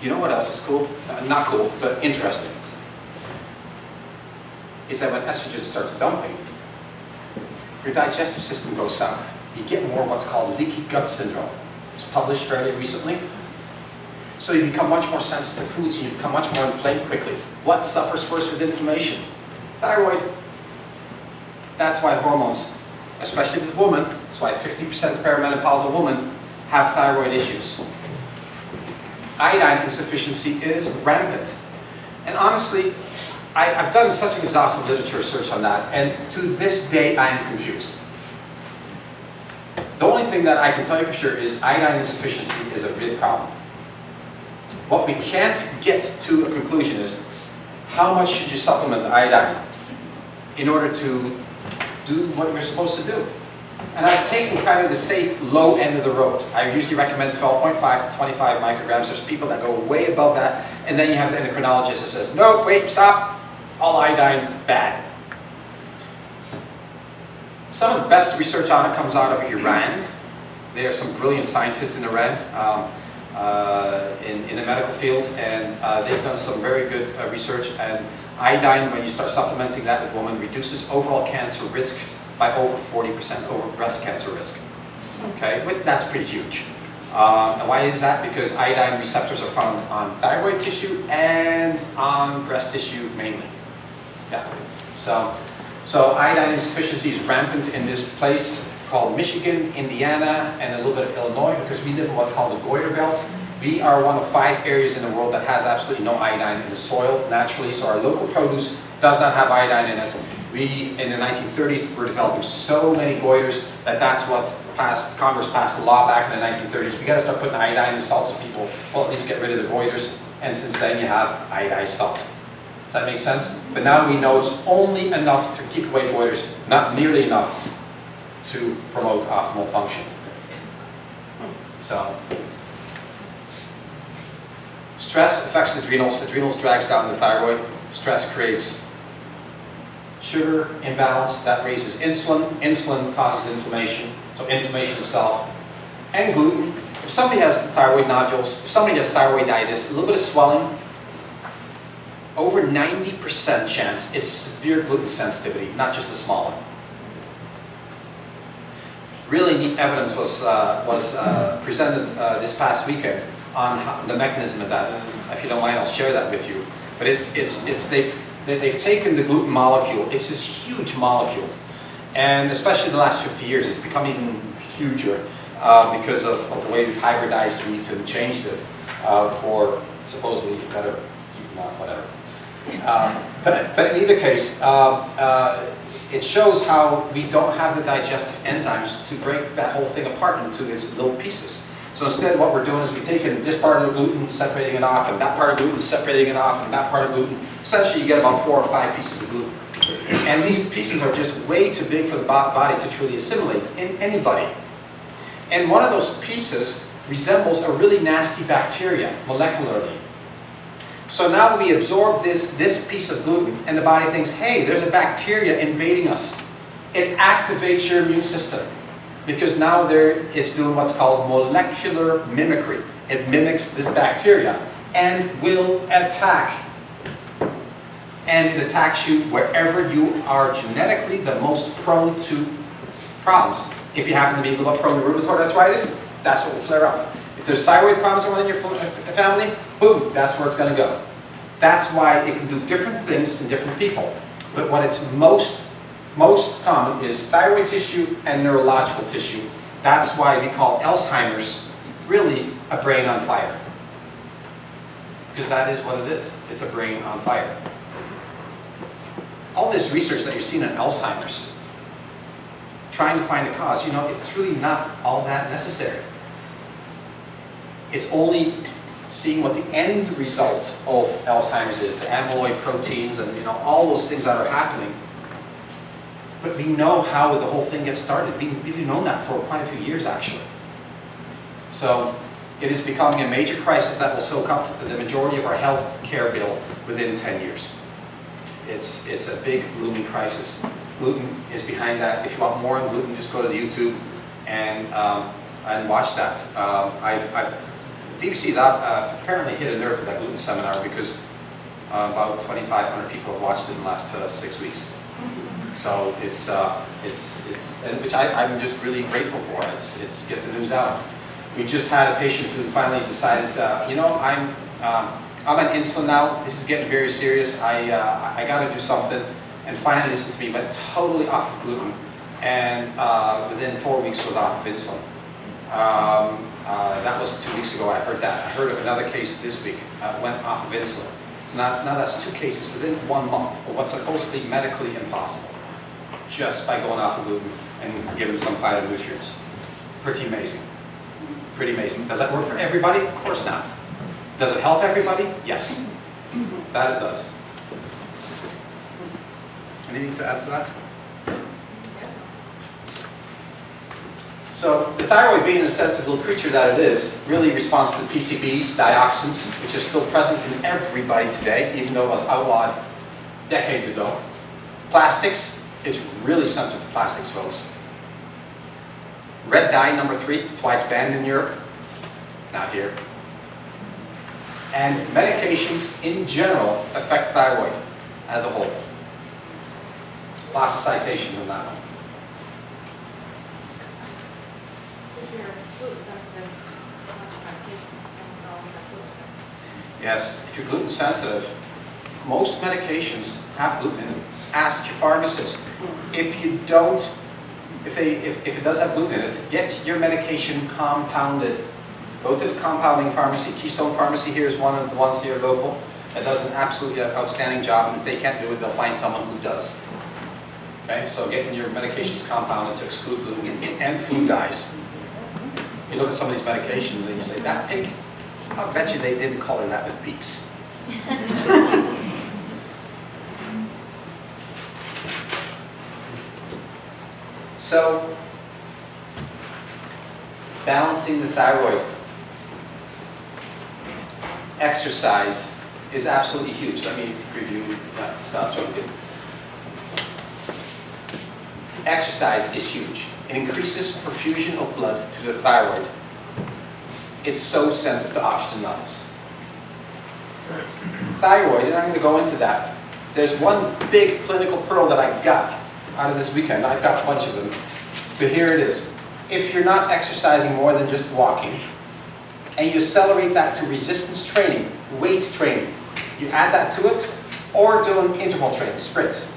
You know what else is cool? Not cool, but interesting. Is that when estrogen starts dumping, your digestive system goes south. You get more what's called leaky gut syndrome. It's published fairly recently. So you become much more sensitive to foods, and you become much more inflamed quickly. What suffers first with inflammation? Thyroid. That's why hormones, especially with women, that's why 50% of perimenopausal women have thyroid issues. Iodine insufficiency is rampant. And honestly, I've done such an exhaustive literature search on that, and to this day I am confused. The only thing that I can tell you for sure is iodine insufficiency is a big problem. What we can't get to a conclusion is how much should you supplement iodine in order to do what you're supposed to do. And I've taken kind of the safe low end of the road. I usually recommend 12.5 to 25 micrograms. There's people that go way above that, and then you have the endocrinologist that says, no, wait, stop, all iodine, bad. Some of the best research on it comes out of Iran. There are some brilliant scientists in Iran in the medical field, and they've done some very good research. And iodine, when you start supplementing that with women, reduces overall cancer risk by over 40%, over breast cancer risk. Okay, but that's pretty huge. And why is that? Because iodine receptors are found on thyroid tissue and on breast tissue mainly. Yeah. So iodine insufficiency is rampant in this place called Michigan, Indiana, and a little bit of Illinois, because we live in what's called the Boer belt. We are one of 5 areas in the world that has absolutely no iodine in the soil naturally, so our local produce does not have iodine in it. We, in the 1930s, were developing so many goiters that that's what Congress passed a law back in the 1930s. We got to start putting iodine in salt so people will at least get rid of the goiters. And since then, you have iodized salt. Does that make sense? But now we know it's only enough to keep away goiters, not nearly enough to promote optimal function. So, stress affects the adrenals. Adrenals drags down the thyroid. Stress creates sugar imbalance. That raises insulin. Insulin causes inflammation. So inflammation itself. And gluten. If somebody has thyroid nodules, if somebody has thyroiditis, a little bit of swelling, over 90% chance it's severe gluten sensitivity, not just a small one. Really neat evidence was presented this past weekend on the mechanism of that. And if you don't mind, I'll share that with you. But they've taken the gluten molecule. It's this huge molecule, and especially in the last 50 years, it's become even huger because of the way we've hybridized wheat and changed it for supposedly better, whatever. But in either case, it shows how we don't have the digestive enzymes to break that whole thing apart into its little pieces. So instead what we're doing is we're taking this part of the gluten, separating it off, and that part of gluten, separating it off, and that part of gluten. Essentially you get about 4 or 5 pieces of gluten. And these pieces are just way too big for the body to truly assimilate in anybody. And one of those pieces resembles a really nasty bacteria molecularly. So now we absorb this piece of gluten, and the body thinks, hey, there's a bacteria invading us. It activates your immune system, because now it's doing what's called molecular mimicry. It mimics this bacteria and will attack. And it attacks you wherever you are genetically the most prone to problems. If you happen to be a little bit prone to rheumatoid arthritis, that's what will flare up. If there's thyroid problems around in your family, boom, that's where it's going to go. That's why it can do different things in different people. But what it's most common is thyroid tissue and neurological tissue. That's why we call Alzheimer's really a brain on fire. Because that is what it is. It's a brain on fire. All this research that you're seeing on Alzheimer's, trying to find a cause, it's really not all that necessary. It's only seeing what the end result of Alzheimer's is, the amyloid proteins and all those things that are happening. But we know how the whole thing gets started. We've known that for quite a few years actually. So it is becoming a major crisis that will soak up the majority of our health care bill within 10 years. It's a big looming crisis. Gluten is behind that. If you want more on gluten, just go to the YouTube and watch that. DBC's apparently hit a nerve with that gluten seminar because about 2,500 people have watched it in the last 6 weeks. So it's which I'm just really grateful for. It's get the news out. We just had a patient who finally decided, I'm on insulin now. This is getting very serious. I got to do something. And finally listened to me, went totally off of gluten, and within 4 weeks was off of insulin. That was 2 weeks ago. I heard that. I heard of another case this week. Went off of insulin. So now that's 2 cases within 1 month of what's supposed to be medically impossible, just by going off of gluten and given some phytonutrients. Pretty amazing. Pretty amazing. Does that work for everybody? Of course not. Does it help everybody? Yes. That it does. Anything to add to that? So the thyroid, being the sensitive little creature that it is, really responds to the PCBs, dioxins, which is still present in everybody today, even though it was outlawed decades ago. Plastics, it's really sensitive to plastics, folks. Red dye, number 3, that's why it's banned in Europe, not here. And medications in general affect thyroid as a whole. Lots of citations on that one. If you're gluten sensitive, how much medication can solve that gluten? Yes, if you're gluten sensitive, most medications have gluten in them. Ask your pharmacist. If you don't, if it does have gluten in it, get your medication compounded. Go to the compounding pharmacy. Keystone Pharmacy here is one of the ones here local that does an absolutely outstanding job, and if they can't do it, they'll find someone who does. Okay, so getting your medications compounded to exclude gluten and food dyes. You look at some of these medications and you say, that pig, I'll bet you they didn't color that with beaks. So, balancing the thyroid. Exercise is absolutely huge. Let me preview testosterone. Exercise is huge. It increases perfusion of blood to the thyroid. It's so sensitive to oxygen levels. Thyroid, and I'm going to go into that. There's one big clinical pearl that I got out of this weekend. I've got a bunch of them, but here it is. If you're not exercising more than just walking, and you accelerate that to resistance training, weight training, you add that to it, or doing interval training, sprints.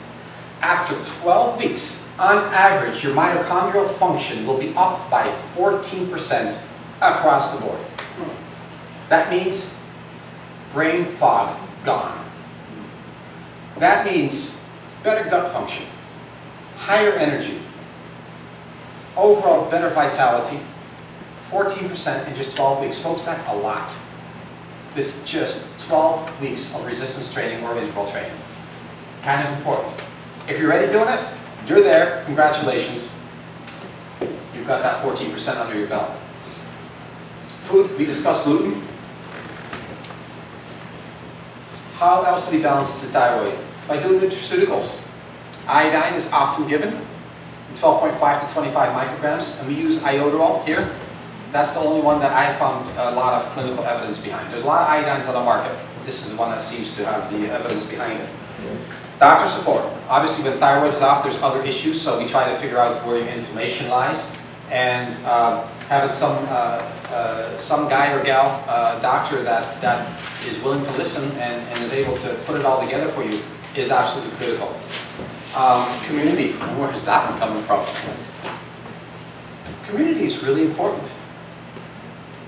After 12 weeks, on average, your mitochondrial function will be up by 14% across the board. That means brain fog gone. That means better gut function, higher energy, overall better vitality, 14% in just 12 weeks. Folks, that's a lot. With just 12 weeks of resistance training or interval training. Kind of important. If you're ready doing it, you're there, congratulations. You've got that 14% under your belt. Food, we discussed gluten. How else do we balance the thyroid? By doing nutraceuticals. Iodine is often given, 12.5 to 25 micrograms, and we use iodoral here. That's the only one that I found a lot of clinical evidence behind. There's a lot of iodines on the market. This is the one that seems to have the evidence behind it. Doctor support. Obviously, when thyroid is off, there's other issues, so we try to figure out where your inflammation lies. And having some guy or gal, doctor that is willing to listen and is able to put it all together for you is absolutely critical. Community, where is that one coming from? Community is really important.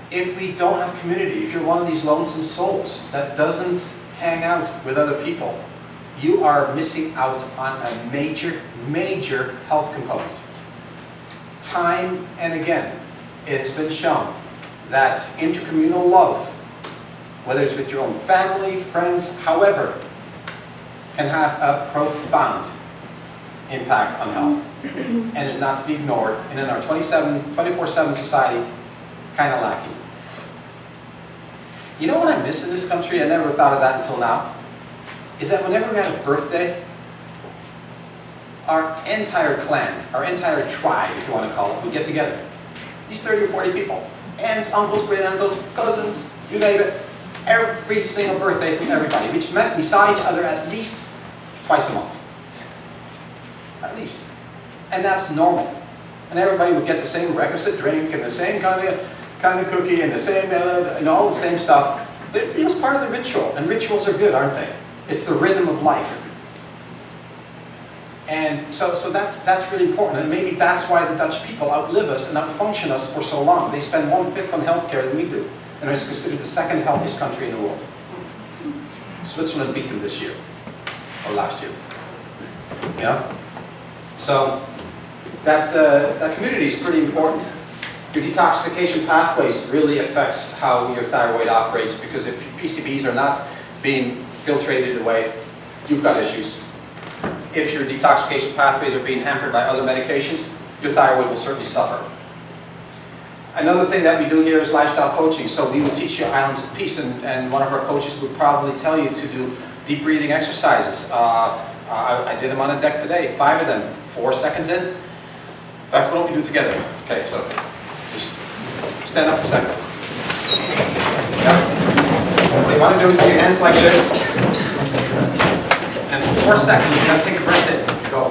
If we don't have community, if you're one of these lonesome souls that doesn't hang out with other people, you are missing out on a major, major health component. Time and again, it has been shown that intercommunal love, whether it's with your own family, friends, however, can have a profound impact on health and is not to be ignored, and in our 24/7 society, kind of lacking. You know what I miss in this country? I never thought of that until now. Is that whenever we had a birthday, our entire clan, our entire tribe, if you want to call it, would get together. These 30 or 40 people. Aunts, uncles, great uncles, cousins, you name it. Every single birthday from everybody, which meant we saw each other at least twice a month. At least. And that's normal. And everybody would get the same requisite drink and the same kind of cookie and the same, and all the same stuff. It was part of the ritual, and rituals are good, aren't they? It's the rhythm of life. And so that's really important, and maybe that's why the Dutch people outlive us and outfunction us for so long. They spend 1/5 on healthcare than we do, and are considered the second healthiest country in the world. Switzerland beat them this year, or last year. Yeah? So that community is pretty important. Your detoxification pathways really affects how your thyroid operates, because if your PCBs are not being filtrated away, you've got issues. If your detoxification pathways are being hampered by other medications, your thyroid will certainly suffer. Another thing that we do here is lifestyle coaching. So we will teach you islands of peace, and one of our coaches would probably tell you to do deep breathing exercises. I did them on a deck today, 5 of them, 4 seconds in. In fact, why don't we do it together? Okay, so just stand up for a second. Yeah. What you want to do is put your hands like this. And for 4 seconds, you're going to take a breath in. Go.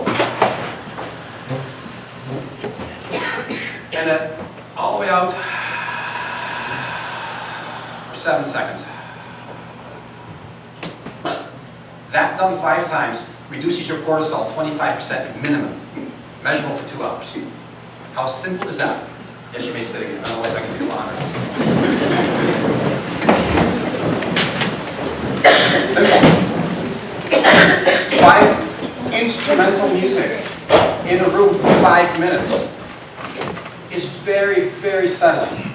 And then all the way out for 7 seconds. That done 5 times reduces your cortisol 25% minimum, measurable for 2 hours. How simple is that? Yes, you may sit again, otherwise I can feel honored. Simple. 5, instrumental music. in a room for 5 minutes is very, very settling.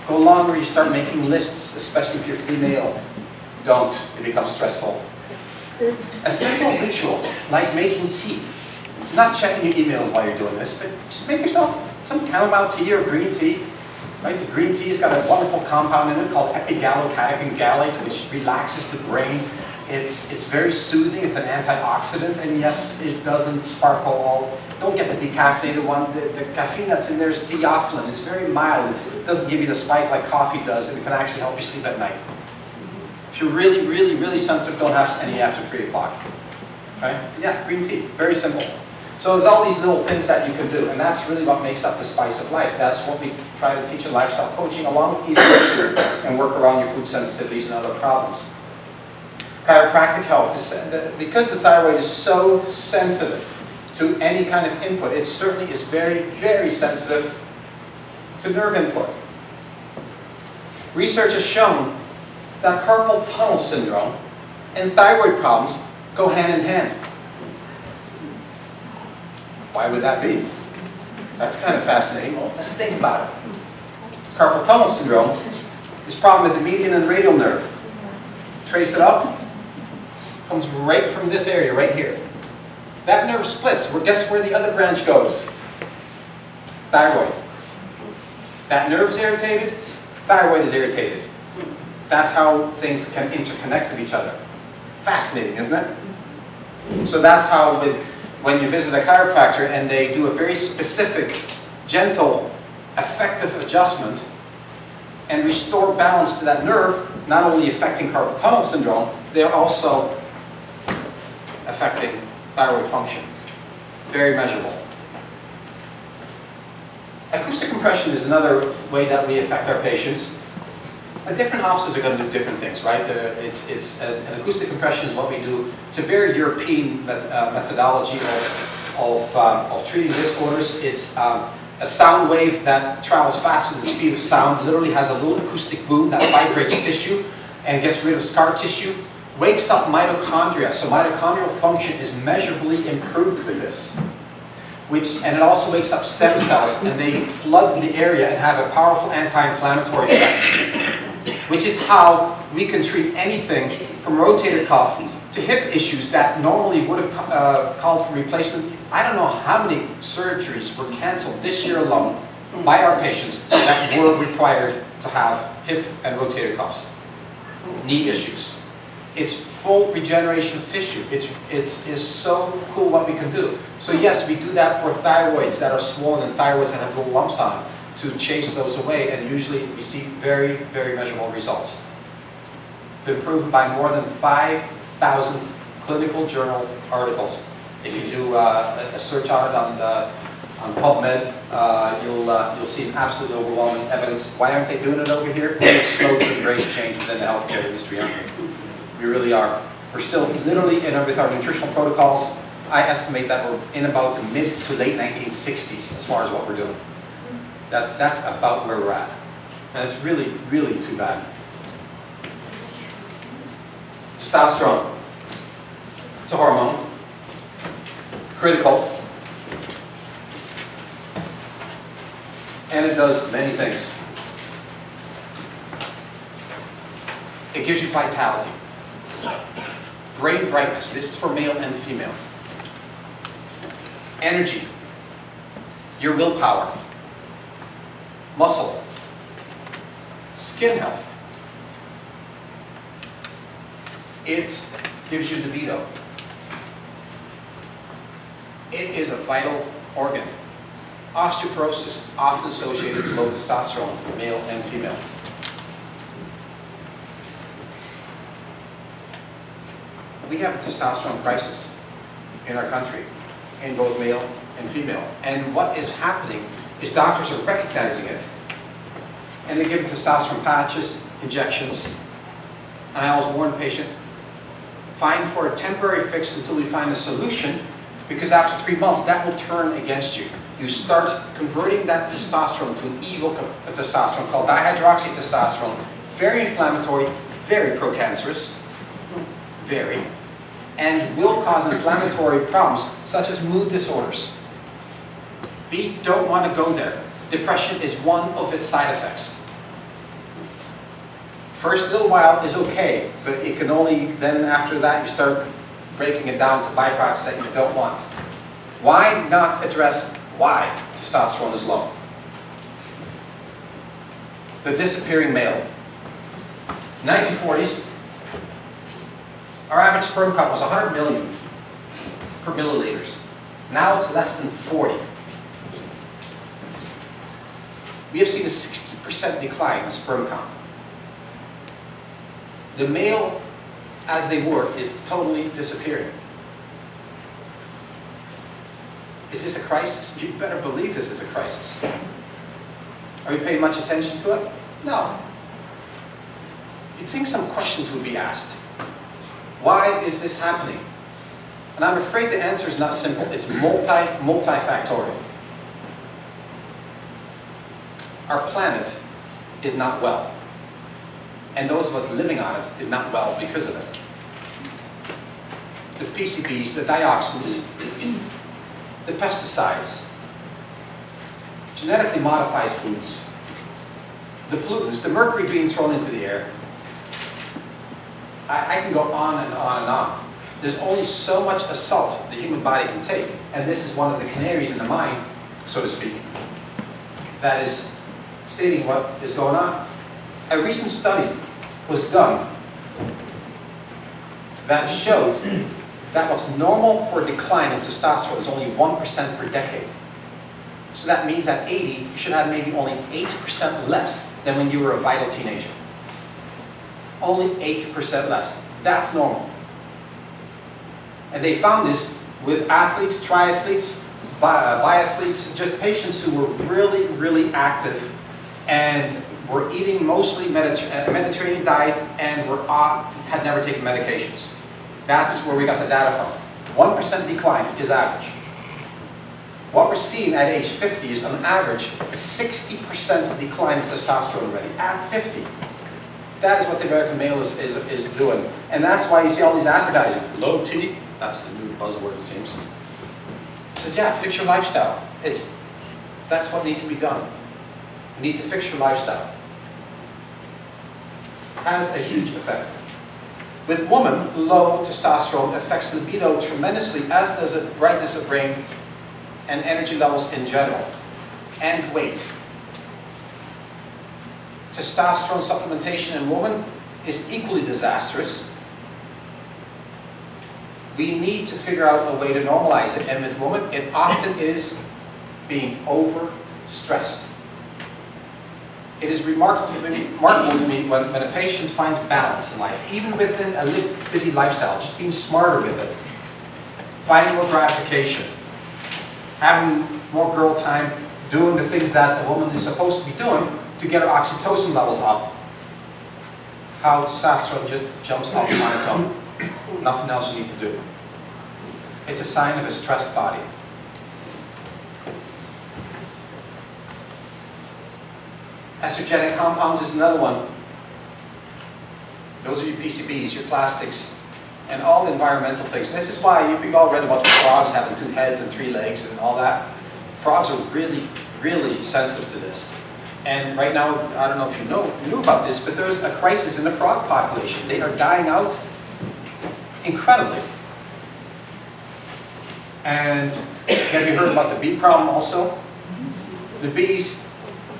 Go longer, you start making lists, especially if you're female. Don't, it becomes stressful. A simple ritual, like making tea. Not checking your emails while you're doing this, but just make yourself some chamomile tea or green tea. Right? The green tea has got a wonderful compound in it called epigallocatechin gallate, which relaxes the brain. It's very soothing, it's an antioxidant, and yes, it doesn't sparkle all. Don't get the decaffeinated one. The caffeine that's in there is theophylline. It's very mild. It doesn't give you the spike like coffee does, and it can actually help you sleep at night. If you're really, really, really sensitive, don't have any after 3 o'clock. Right? Yeah, green tea, very simple. So there's all these little things that you can do, and that's really what makes up the spice of life. That's what we try to teach in lifestyle coaching, along with eating healthier and work around your food sensitivities and other problems. Chiropractic health is, because the thyroid is so sensitive to any kind of input, it certainly is very, very sensitive to nerve input. Research has shown that carpal tunnel syndrome and thyroid problems go hand in hand. Why would that be? That's kind of fascinating. Well, let's think about it. Carpal tunnel syndrome is a problem with the median and radial nerve. Trace it up, comes right from this area, right here. That nerve splits. Well, guess where the other branch goes? Thyroid. That nerve is irritated, thyroid is irritated. That's how things can interconnect with each other. Fascinating, isn't it? So that's how when you visit a chiropractor and they do a very specific, gentle, effective adjustment and restore balance to that nerve, not only affecting carpal tunnel syndrome, they're also affecting thyroid function. Very measurable. Acoustic compression is another way that we affect our patients. Different offices are going to do different things, right? An acoustic compression is what we do. It's a very European methodology of treating disorders. It's a sound wave that travels faster than the speed of sound, literally has a little acoustic boom that vibrates tissue and gets rid of scar tissue, wakes up mitochondria. So mitochondrial function is measurably improved with this. And it also wakes up stem cells, and they flood the area and have a powerful anti-inflammatory effect. Which is how we can treat anything from rotator cuff to hip issues that normally would have called for replacement. I don't know how many surgeries were canceled this year alone by our patients that were required to have hip and rotator cuffs. Knee issues. It's full regeneration of tissue. It's so cool what we can do. So yes, we do that for thyroids that are swollen and thyroids that have little lumps on them, to chase those away, and usually we see very, very measurable results. Been proven by more than 5,000 clinical journal articles. If you do a search on it on PubMed, you'll see absolutely overwhelming evidence. Why aren't they doing it over here? We're slow to embrace change within the healthcare industry, aren't we? We really are. We're still literally with our nutritional protocols. I estimate that we're in about the mid to late 1960s as far as what we're doing. That's about where we're at. And it's really, really too bad. Testosterone. It's a hormone. Critical. And it does many things. It gives you vitality. Brain brightness. This is for male and female. Energy. Your willpower. Muscle, skin health. It gives you libido. It is a vital organ. Osteoporosis, often associated with low testosterone, male and female. We have a testosterone crisis in our country, in both male and female. And what is happening is doctors are recognizing it, and they give testosterone patches, injections, and I always warn the patient, fine for a temporary fix until we find a solution, because after 3 months that will turn against you. You start converting that testosterone to an evil testosterone called dihydroxytestosterone, very inflammatory, very procancerous, very, and will cause inflammatory problems such as mood disorders. We don't want to go there. Depression is one of its side effects. First little while is okay, but it can only, then after that you start breaking it down to byproducts that you don't want. Why not address why testosterone is low? The disappearing male. 1940s, our average sperm count was 100 million per milliliters. Now it's less than 40. We have seen a 60% decline in sperm count. The male, as they were, is totally disappearing. Is this a crisis? You better believe this is a crisis. Are we paying much attention to it? No. You'd think some questions would be asked. Why is this happening? And I'm afraid the answer is not simple. It's multifactorial. Our planet is not well. And those of us living on it is not well because of it. The PCBs, the dioxins, the pesticides, genetically modified foods, the pollutants, the mercury being thrown into the air. I can go on and on and on. There's only so much assault the human body can take, and this is one of the canaries in the mine, so to speak, that is stating what is going on. A recent study was done that showed that what's normal for a decline in testosterone is only 1% per decade. So that means at 80, you should have maybe only 8% less than when you were a vital teenager. Only 8% less. That's normal. And they found this with athletes, triathletes, biathletes, just patients who were really, really active and were eating mostly a Mediterranean diet and had never taken medications. That's where we got the data from. 1% decline is average. What we're seeing at age 50 is on average 60% decline of testosterone already, at 50. That is what the American male is doing. And that's why you see all these advertising. Low T, that's the new buzzword it seems. It says, yeah, fix your lifestyle. That's what needs to be done. You need to fix your lifestyle. Has a huge effect. With women, low testosterone affects libido tremendously, as does the brightness of brain and energy levels in general, and weight. Testosterone supplementation in women is equally disastrous. We need to figure out a way to normalize it, and with women, it often is being overstressed. It is remarkable to me when a patient finds balance in life, even within a busy lifestyle, just being smarter with it, finding more gratification, having more girl time, doing the things that a woman is supposed to be doing to get her oxytocin levels up, how testosterone just jumps up on its own. Nothing else you need to do. It's a sign of a stressed body. Estrogenic compounds is another one. Those are your PCBs, your plastics, and all the environmental things. This is why you've all read about the frogs having 2 heads and 3 legs and all that. Frogs are really, really sensitive to this. And right now, I don't know if you knew about this, but there's a crisis in the frog population. They are dying out incredibly. And have you heard about the bee problem also? The bees,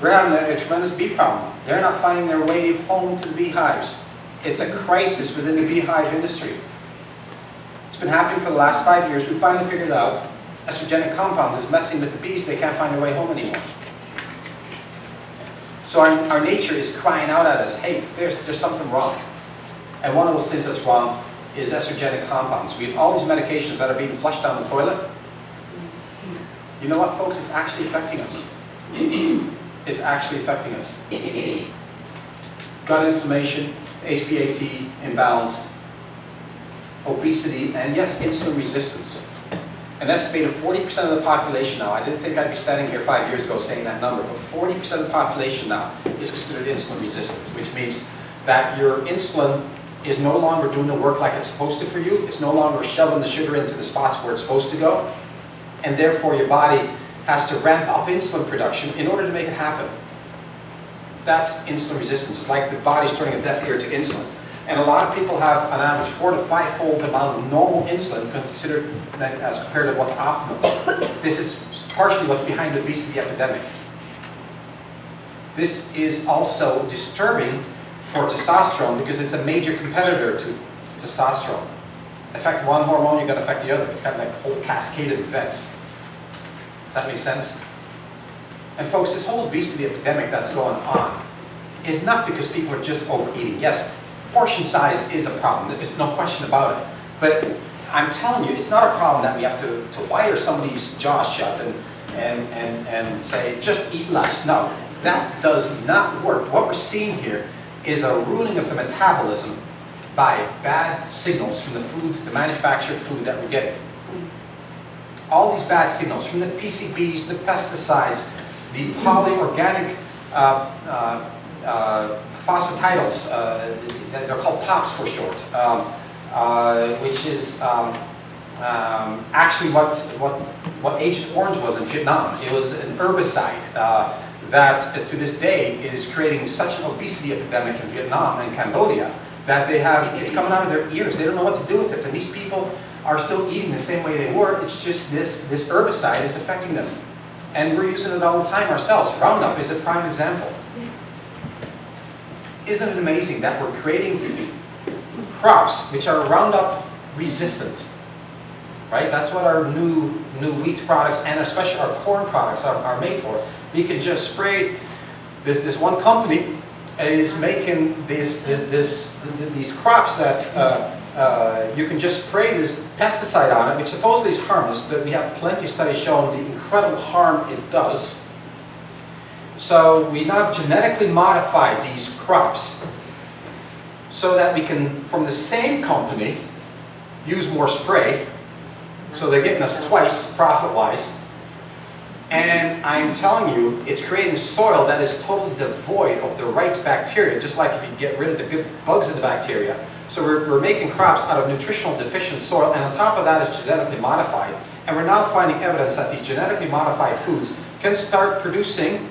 we're having a tremendous bee problem. They're not finding their way home to the beehives. It's a crisis within the beehive industry. It's been happening for the last 5 years. We finally figured out estrogenic compounds is messing with the bees. They can't find their way home anymore. So our nature is crying out at us, hey, there's something wrong. And one of those things that's wrong is estrogenic compounds. We have all these medications that are being flushed down the toilet. You know what, folks? It's actually affecting us. It's actually affecting us. Gut inflammation, HPAT, imbalance, obesity, and yes, insulin resistance. An estimated 40% of the population now, I didn't think I'd be standing here 5 years ago saying that number, but 40% of the population now is considered insulin resistant, which means that your insulin is no longer doing the work like it's supposed to for you. It's no longer shoving the sugar into the spots where it's supposed to go. and therefore your body has to ramp up insulin production in order to make it happen. That's insulin resistance. It's like the body's turning a deaf ear to insulin. And a lot of people have an average 4 to 5-fold amount of normal insulin considered as compared to what's optimal. This is partially what's behind the obesity epidemic. This is also disturbing for testosterone because it's a major competitor to testosterone. Affect one hormone, you're going to affect the other. It's kind of like a whole cascade of events. Does that make sense? And folks, this whole obesity epidemic that's going on is not because people are just overeating. Yes, portion size is a problem. There's no question about it. But I'm telling you, it's not a problem that we have to wire somebody's jaws shut and say, just eat less. No, that does not work. What we're seeing here is a ruining of the metabolism by bad signals from the food, the manufactured food that we're getting. All these bad signals from the PCBs, the pesticides, the polyorganic phosphatidyl's, they're called POPs for short, which is actually what Agent Orange was in Vietnam. It was an herbicide that to this day is creating such an obesity epidemic in Vietnam and Cambodia that it's coming out of their ears. They don't know what to do with it, and these people are still eating the same way they were. It's just this herbicide is affecting them. And we're using it all the time ourselves. Roundup is a prime example. Isn't it amazing that we're creating crops which are Roundup resistant? Right? That's what our new wheat products and especially our corn products are made for. We can just spray, this one company is making these crops that you can just spray this pesticide on it, which supposedly is harmless, but we have plenty of studies showing the incredible harm it does. So we now genetically modify these crops so that we can, from the same company, use more spray. So they're getting us twice profit-wise. And I'm telling you, it's creating soil that is totally devoid of the right bacteria, just like if you get rid of the good bugs in the bacteria. So we're making crops out of nutritional deficient soil, and on top of that it's genetically modified. And we're now finding evidence that these genetically modified foods can start producing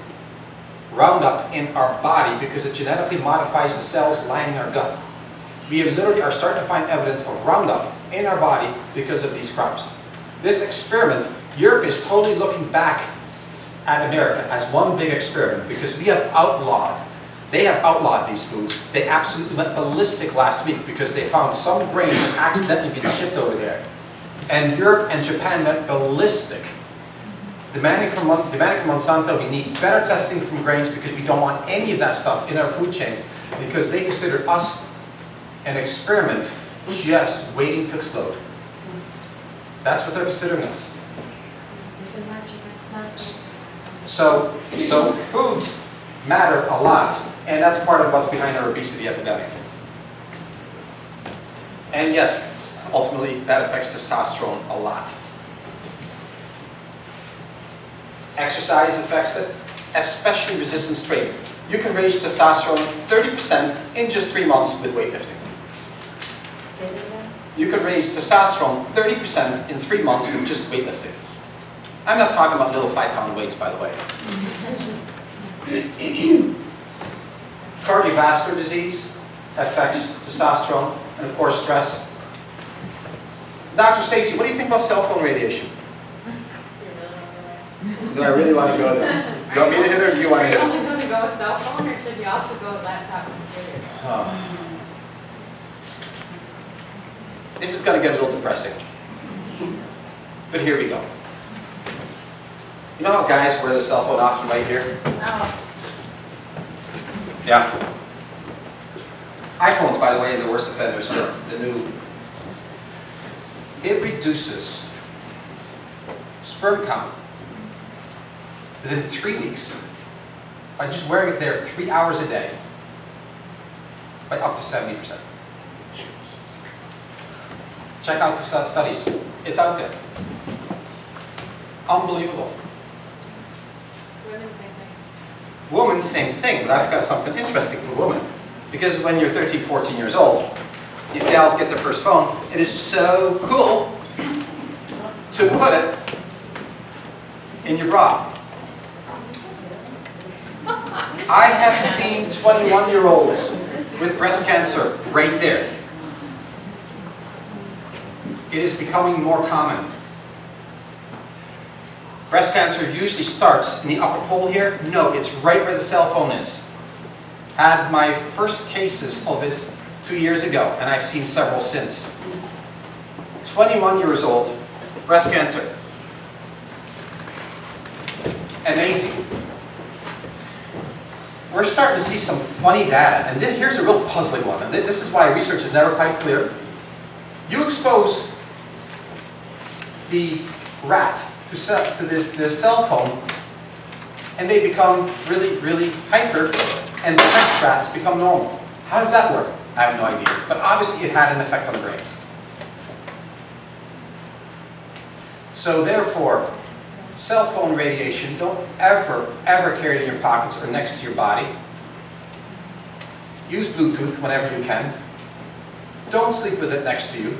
Roundup in our body because it genetically modifies the cells lining our gut. We literally are starting to find evidence of Roundup in our body because of these crops. This experiment, Europe is totally looking back at America as one big experiment because they have outlawed these foods. They absolutely went ballistic last week because they found some grains that accidentally been shipped over there. And Europe and Japan went ballistic. Demanding from Monsanto, we need better testing from grains because we don't want any of that stuff in our food chain because they consider us an experiment just waiting to explode. That's what they're considering us. So foods matter a lot, and that's part of what's behind our obesity epidemic. And yes, ultimately that affects testosterone a lot. Exercise affects it, especially resistance training. You can raise testosterone 30% in just 3 months with weightlifting. Say that again? You can raise testosterone 30% in 3 months with just weightlifting. I'm not talking about little 5-pound weights, by the way. Cardiovascular disease affects testosterone, and of course stress. Dr. Stacy, what do you think about cell phone radiation? Do I really want to go there? You want me to hit it or do you want to hit Are you it? only going to go with cell phone, or should you also go with laptop and computer? Oh. This is going to get a little depressing. But here we go. You know how guys wear the cell phone often right here? Oh. Yeah. iPhones, by the way, are the worst offenders for the new. It reduces sperm count within 3 weeks by just wearing it there 3 hours a day by up to 70%. Check out the studies. It's out there. Unbelievable. Women, same thing. Women, same thing, but I've got something interesting for women. Because when you're 13, 14 years old, these gals get their first phone. It is so cool to put it in your bra. I have seen 21-year-olds with breast cancer right there. It is becoming more common. Breast cancer usually starts in the upper pole here. No, it's right where the cell phone is. Had my first cases of it 2 years ago, and I've seen several since. 21 years old, breast cancer. Amazing. We're starting to see some funny data, and then here's a real puzzling one, and this is why research is never quite clear. You expose the rat to this cell phone, and they become really, really hyper, and the test rats become normal. How does that work? I have no idea, but obviously it had an effect on the brain. So therefore, cell phone radiation, don't ever carry it in your pockets or next to your body. Use Bluetooth whenever you can. Don't sleep with it next to you.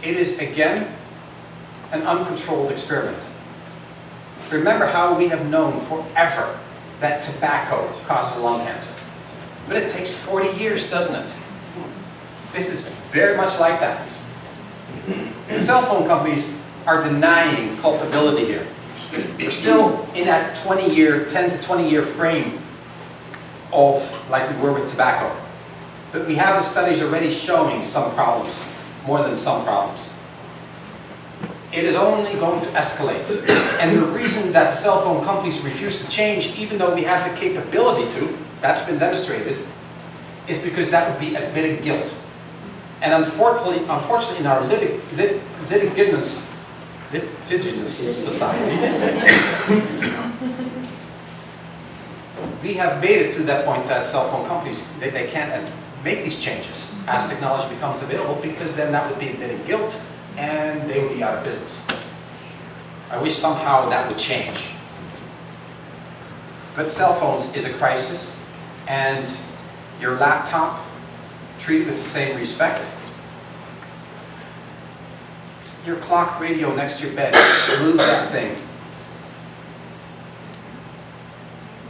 It is, again, an uncontrolled experiment. Remember how we have known forever that tobacco causes lung cancer. But it takes 40 years, doesn't it? This is very much like that. The cell phone companies are denying culpability here. We're still in that 20-year, 10 to 20-year frame of like we were with tobacco. But we have the studies already showing some problems, more than some problems. It is only going to escalate. And the reason that the cell phone companies refuse to change, even though we have the capability to, that's been demonstrated, is because that would be admitting guilt. And unfortunately in our litigious society, we have made it to that point that cell phone companies, they can't make these changes as technology becomes available, because then that would be admitting guilt and they would be out of business. I wish somehow that would change. But cell phones is a crisis, and your laptop, treat it with the same respect. Your clock radio next to your bed, remove that thing.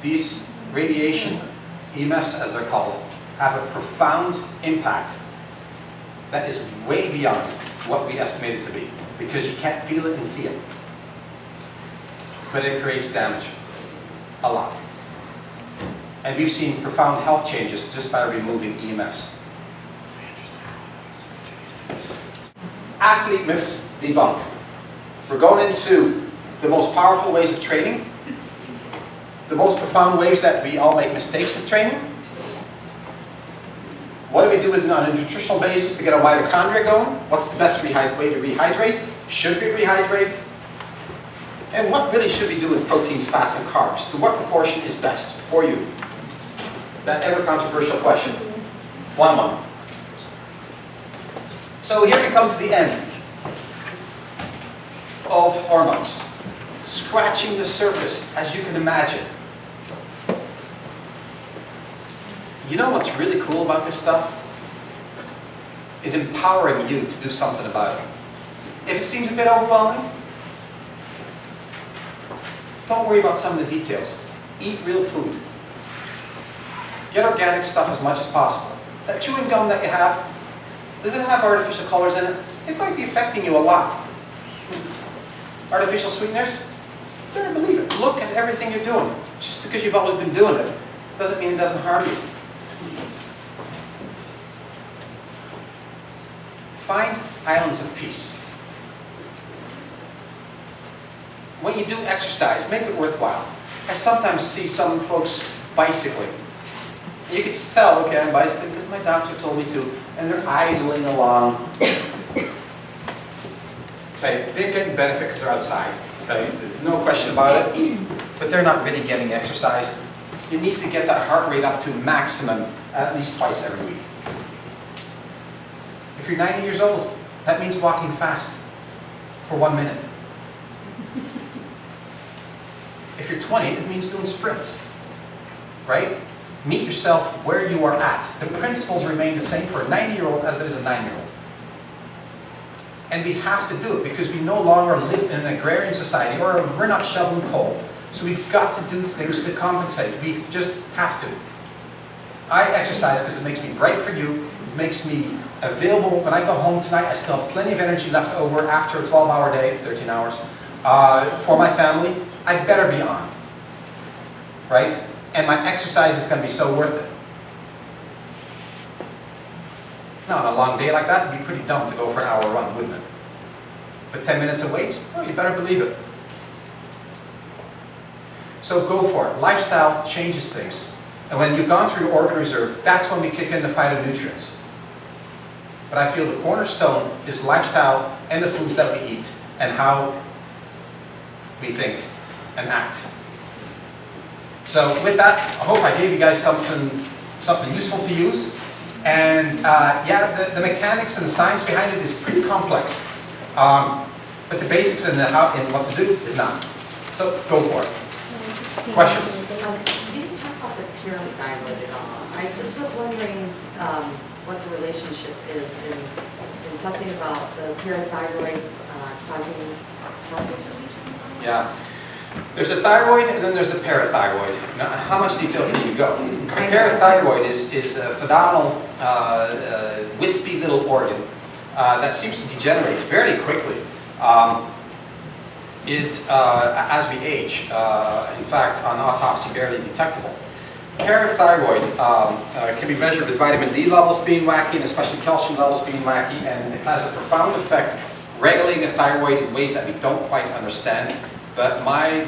These radiation, EMFs as they're called, have a profound impact that is way beyond what we estimate it to be, because you can't feel it and see it. But it creates damage, a lot. And we've seen profound health changes just by removing EMFs. Athlete myths debunked. We're going into the most powerful ways of training, the most profound ways that we all make mistakes with training. What do we do on a nutritional basis to get our mitochondria going? What's the best way to rehydrate? Should we rehydrate? And what really should we do with proteins, fats, and carbs? To what proportion is best for you? That ever controversial question. One. So here we come to the end of hormones. Scratching the surface, as you can imagine. You know what's really cool about this stuff? Is empowering you to do something about it. If it seems a bit overwhelming, don't worry about some of the details. Eat real food. Get organic stuff as much as possible. That chewing gum that you have, does it have artificial colors in it? It might be affecting you a lot. Artificial sweeteners? Better believe it. Look at everything you're doing. Just because you've always been doing it doesn't mean it doesn't harm you. Find islands of peace. When you do exercise, make it worthwhile. I sometimes see some folks bicycling. You can tell, okay, I'm bicycling because my doctor told me to, and they're idling along. Okay, they're getting benefit because they're outside. Okay, no question about it. But they're not really getting exercise. You need to get that heart rate up to maximum at least twice every week. If you're 90 years old, that means walking fast for 1 minute. If you're 20, it means doing sprints, right? Meet yourself where you are at. The principles remain the same for a 90-year-old as it is a 9-year-old. And we have to do it because we no longer live in an agrarian society, or we're not shoveling coal. So we've got to do things to compensate. We just have to. I exercise because it makes me bright for you. It makes me available. When I go home tonight, I still have plenty of energy left over after a 12-hour day, 13 hours, for my family. I better be on, right? And my exercise is going to be so worth it. Now, on a long day like that, it'd be pretty dumb to go for an hour run, wouldn't it? But 10 minutes of weights? Oh, you better believe it. So go for it. Lifestyle changes things. And when you've gone through your organ reserve, that's when we kick in the phytonutrients. But I feel the cornerstone is lifestyle and the foods that we eat and how we think and act. So with that, I hope I gave you guys something useful to use. And yeah, the mechanics and the science behind it is pretty complex. But the basics and what to do is not. So go for it. Questions? You didn't talk about the parathyroid at all. I just was wondering what the relationship is in something about the parathyroid causing muscle inflammation. Yeah. There's a thyroid and then there's a parathyroid. Now, how much detail can you go? The parathyroid is a phenomenal, wispy little organ that seems to degenerate very quickly. As we age, in fact, on autopsy, barely detectable. Parathyroid can be measured with vitamin D levels being wacky, and especially calcium levels being wacky, and it has a profound effect regulating the thyroid in ways that we don't quite understand. But my,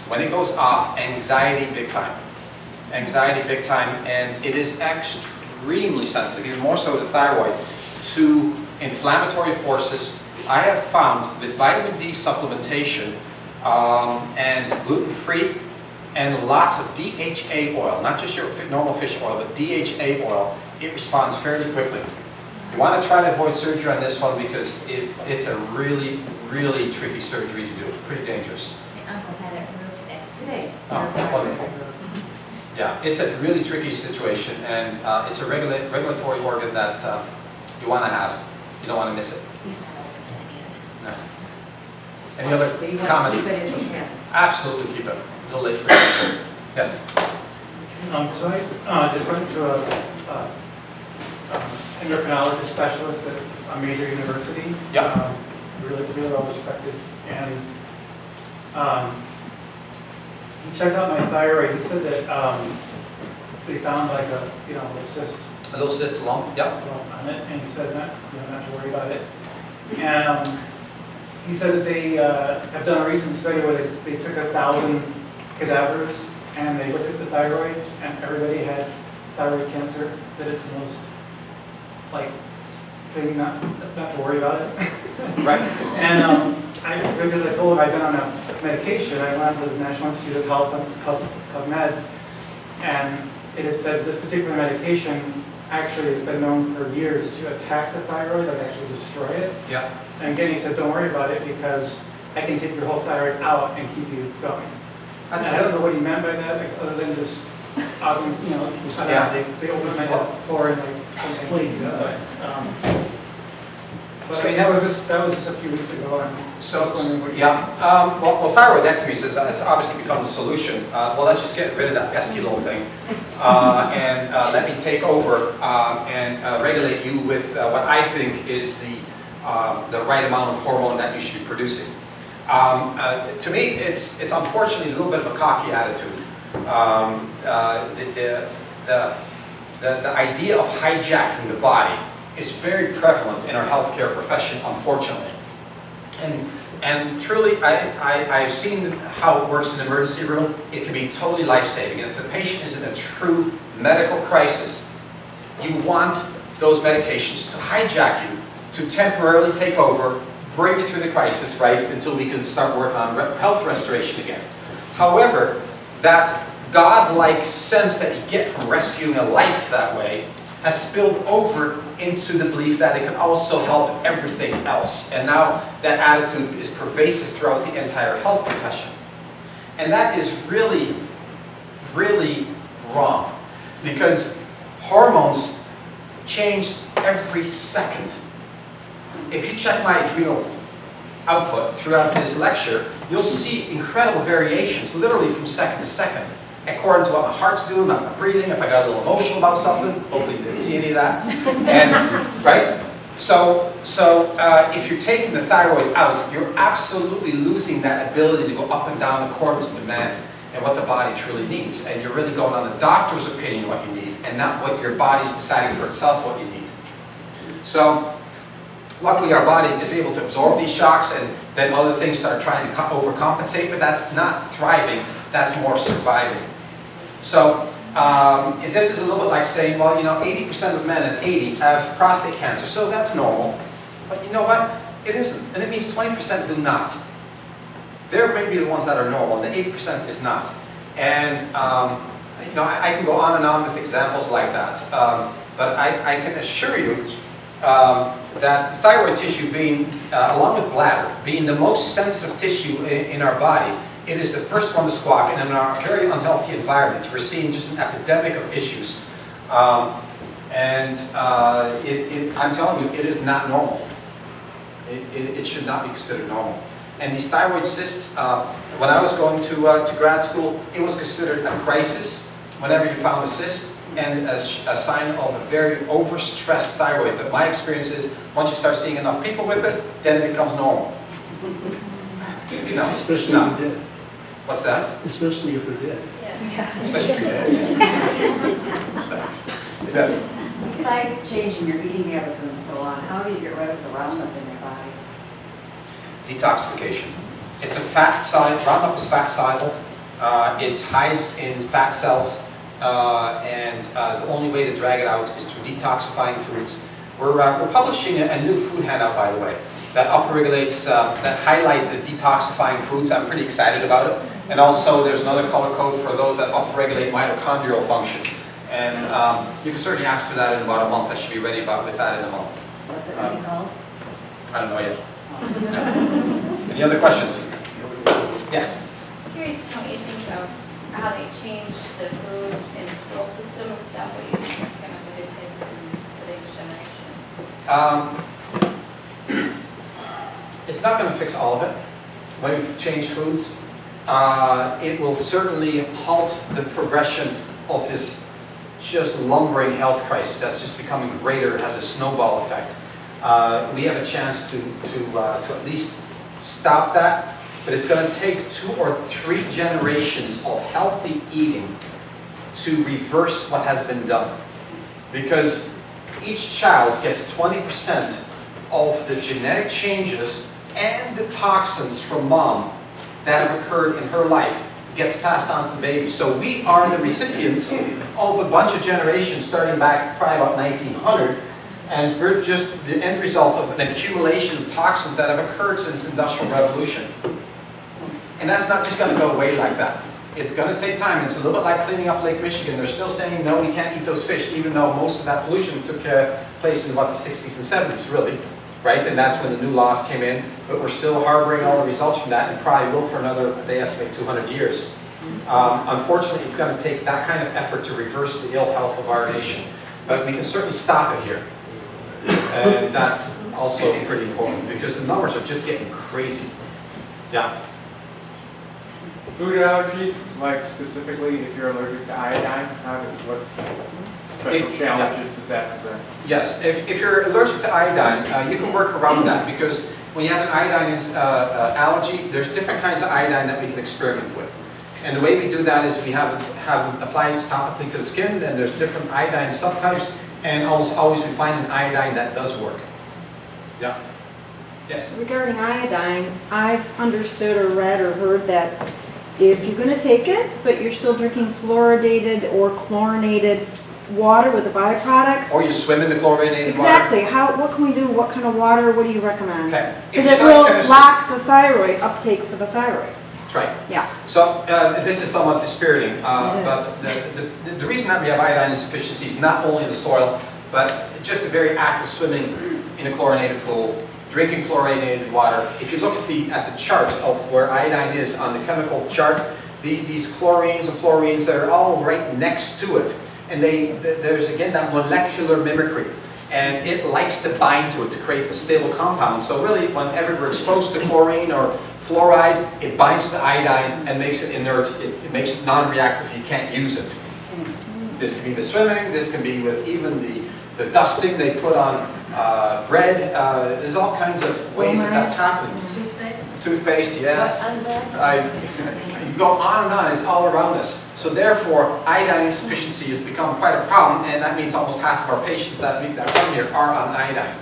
when it goes off, anxiety big time. Anxiety big time, and it is extremely sensitive, even more so the thyroid, to inflammatory forces. I have found with vitamin D supplementation and gluten-free and lots of DHA oil, not just your normal fish oil, but DHA oil, it responds fairly quickly. You want to try to avoid surgery on this one because it's a really, really tricky surgery to do. Pretty dangerous. My uncle had it removed today. Oh, wonderful. Yeah, it's a really tricky situation, and it's a regulatory organ that you want to have. You don't want to miss it. He's not open to it No. yet. Any other So you want comments? to keep it in your hands. Absolutely keep it. A little late for that. Yes. So I just went to a endocrinologist specialist at a major university. Yep. Really well respected. And he checked out my thyroid. He said that they found like a a cyst. A little cyst lump. Yep. On it, and he said not to worry about it. And he said that they have done a recent study where they took 1,000 cadavers and they looked at the thyroids, and everybody had thyroid cancer. That it's the most thing not to worry about it. Right. And because I told him I'd been on a medication, I went to the National Institute of Health, PubMed, and it had said this particular medication actually has been known for years to attack the thyroid, like actually destroy it. Yep. And again, he said, don't worry about it because I can take your whole thyroid out and keep you going. And I don't know what he meant by that, other than just, I don't know, they opened my door and bleed. But I mean, that was just a few weeks ago. And So, wondering what you- yeah. Well, thyroidectomy has obviously become the solution. Well, let's just get rid of that pesky little thing. And let me take over and regulate you with what I think is the right amount of hormone that you should be producing. To me, it's unfortunately a little bit of a cocky attitude. The idea of hijacking the body is very prevalent in our healthcare profession, unfortunately. And truly, I've seen how it works in the emergency room. It can be totally life-saving. And if the patient is in a true medical crisis, you want those medications to hijack you, to temporarily take over, bring you through the crisis, right, until we can start working on health restoration again. However, that godlike sense that you get from rescuing a life that way has spilled over into the belief that it can also help everything else. And now that attitude is pervasive throughout the entire health profession. And that is really, really wrong, because hormones change every second. If you check my adrenal output throughout this lecture, you'll see incredible variations, literally from second to second, according to what my heart's doing, my breathing, if I got a little emotional about something. Hopefully you didn't see any of that. And, right? So if you're taking the thyroid out, you're absolutely losing that ability to go up and down according to demand and what the body truly needs. And you're really going on the doctor's opinion of what you need, and not what your body's deciding for itself what you need. So luckily our body is able to absorb these shocks, and then other things start trying to overcompensate, but that's not thriving, that's more surviving. So this is a little bit like saying, well, you know, 80% of men at 80 have prostate cancer, so that's normal. But you know what? It isn't, and it means 20% do not. There may be the ones that are normal, and the 80% is not. And you know, I can go on and on with examples like that, but I can assure you that thyroid tissue being, along with bladder, being the most sensitive tissue in our body, it is the first one to squawk, and in our very unhealthy environment, we're seeing just an epidemic of issues. I'm telling you, it is not normal. It should not be considered normal. And these thyroid cysts, when I was going to grad school, it was considered a crisis whenever you found a cyst, and a sign of a very overstressed thyroid. But my experience is, once you start seeing enough people with it, then it becomes normal. No, it's not. What's that? Especially if they're dead. Especially if you're dead. Yes. Besides changing your eating habits and so on, how do you get rid of the Roundup in your body? Detoxification. It's a fat soluble. Roundup is fat soluble. It hides in fat cells, and the only way to drag it out is through detoxifying foods. We're publishing a new food handout, by the way, that upregulates, that highlight the detoxifying foods. I'm pretty excited about it. And also, there's another color code for those that upregulate mitochondrial function. And you can certainly ask for that in about a month. I should be ready with that in a month. What's it gonna be called? I don't know yet. Yeah. Any other questions? Yes. Curious to know what you think of how they changed the food in the school system and stuff, what you think is going to be the kids in today's generation? It's not going to fix all of it. When we've changed foods, it will certainly halt the progression of this just lumbering health crisis that's just becoming greater. It has a snowball effect. We have a chance to at least stop that, but it's going to take 2 or 3 generations of healthy eating to reverse what has been done. Because each child gets 20% of the genetic changes and the toxins from mom that have occurred in her life gets passed on to the baby. So we are the recipients of a bunch of generations starting back probably about 1900, and we're just the end result of an accumulation of toxins that have occurred since the Industrial Revolution. And that's not just going to go away like that. It's going to take time. It's a little bit like cleaning up Lake Michigan. They're still saying, no, we can't eat those fish, even though most of that pollution took place in what, the 60s and 70s, really. Right? And that's when the new laws came in. But we're still harboring all the results from that, and probably will for another, they estimate, 200 years. Unfortunately, it's going to take that kind of effort to reverse the ill health of our nation. But we can certainly stop it here. And that's also pretty important, because the numbers are just getting crazy. Yeah. Food allergies, like specifically if you're allergic to iodine, what special challenges does that present? Yes, if you're allergic to iodine, you can work around that, because when you have an iodine allergy, there's different kinds of iodine that we can experiment with. And the way we do that is we have them applied topically to the skin, and there's different iodine subtypes, and almost always we find an iodine that does work. Yeah. Yes. Regarding iodine, I've understood or read or heard that if you're going to take it, but you're still drinking fluoridated or chlorinated water with the byproducts. Or you swim in the chlorinated Exactly. water. What can we do? What kind of water? What do you recommend? Okay. Because it will block the thyroid uptake for the thyroid. That's right. Yeah. So this is somewhat dispiriting, but the reason that we have iodine insufficiency is not only the soil, but just a very active swimming in a chlorinated pool, drinking fluoridated water. If you look at the chart of where iodine is on the chemical chart, these chlorines and fluorines, they're all right next to it. And there's again that molecular mimicry. and it likes to bind to it to create a stable compound. So really, whenever we're exposed to chlorine or fluoride, it binds to iodine and makes it inert. It makes it non-reactive. You can't use it. This can be with swimming. This can be with even the dusting they put on bread. There's all kinds of ways that that's happening. Toothpaste, yes. You go on and on. It's all around us. So therefore, iodine insufficiency has become quite a problem, and that means almost half of our patients that come here are on iodine.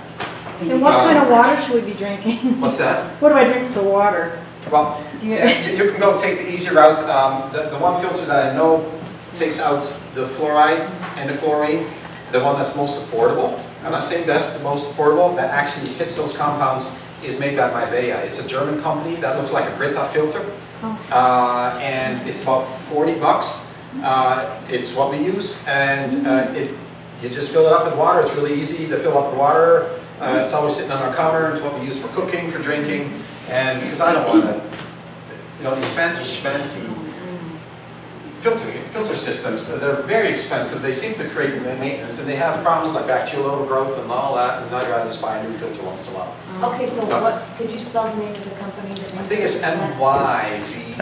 And what kind of water should we be drinking? What's that? What do I drink for water? Well, Do you- you can go take the easy route. The one filter that I know takes out the fluoride and the chlorine, the one that's most affordable. I'm not saying that's the most affordable, that actually hits those compounds, is made by Mivea. It's a German company that looks like a Brita filter. And it's about $40. It's what we use, and you just fill it up with water. It's really easy to fill up the water. It's always sitting on our counter. It's what we use for cooking, for drinking, and because I don't want to, these fancy filter systems, they're very expensive. They seem to create maintenance, and they have problems like bacterial overgrowth and all that, and I'd rather just buy a new filter once in a while. Okay, so what, could you spell the name of the company? I think it's M-Y-V...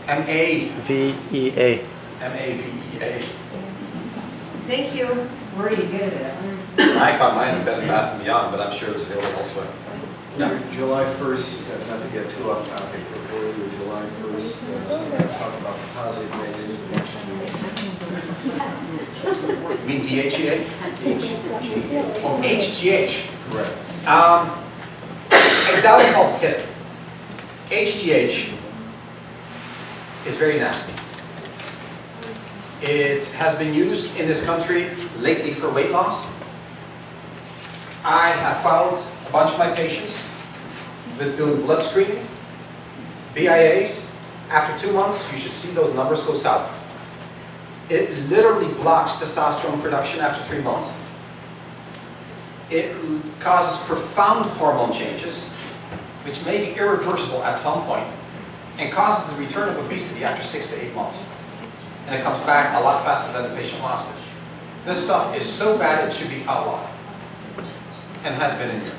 M-A-V-E-A. M-A-V-E-A. Thank you. Where do you get it at? I found mine in Bed Bath & Beyond, but I'm sure it's available elsewhere. July 1st, not to get too off topic, but earlier July 1st, somebody talked about the positive negatives of next You mean DHEA? HGH. Oh, HGH. Correct. I doubt if I'll hit it. HGH is very nasty. It has been used in this country lately for weight loss. I have found a bunch of my patients with doing blood screening, BIAs. After 2 months, you should see those numbers go south. It literally blocks testosterone production after 3 months. It causes profound hormone changes, which may be irreversible at some point, and causes the return of obesity after 6 to 8 months. And it comes back a lot faster than the patient lost it. This stuff is so bad it should be outlawed, and has been in here.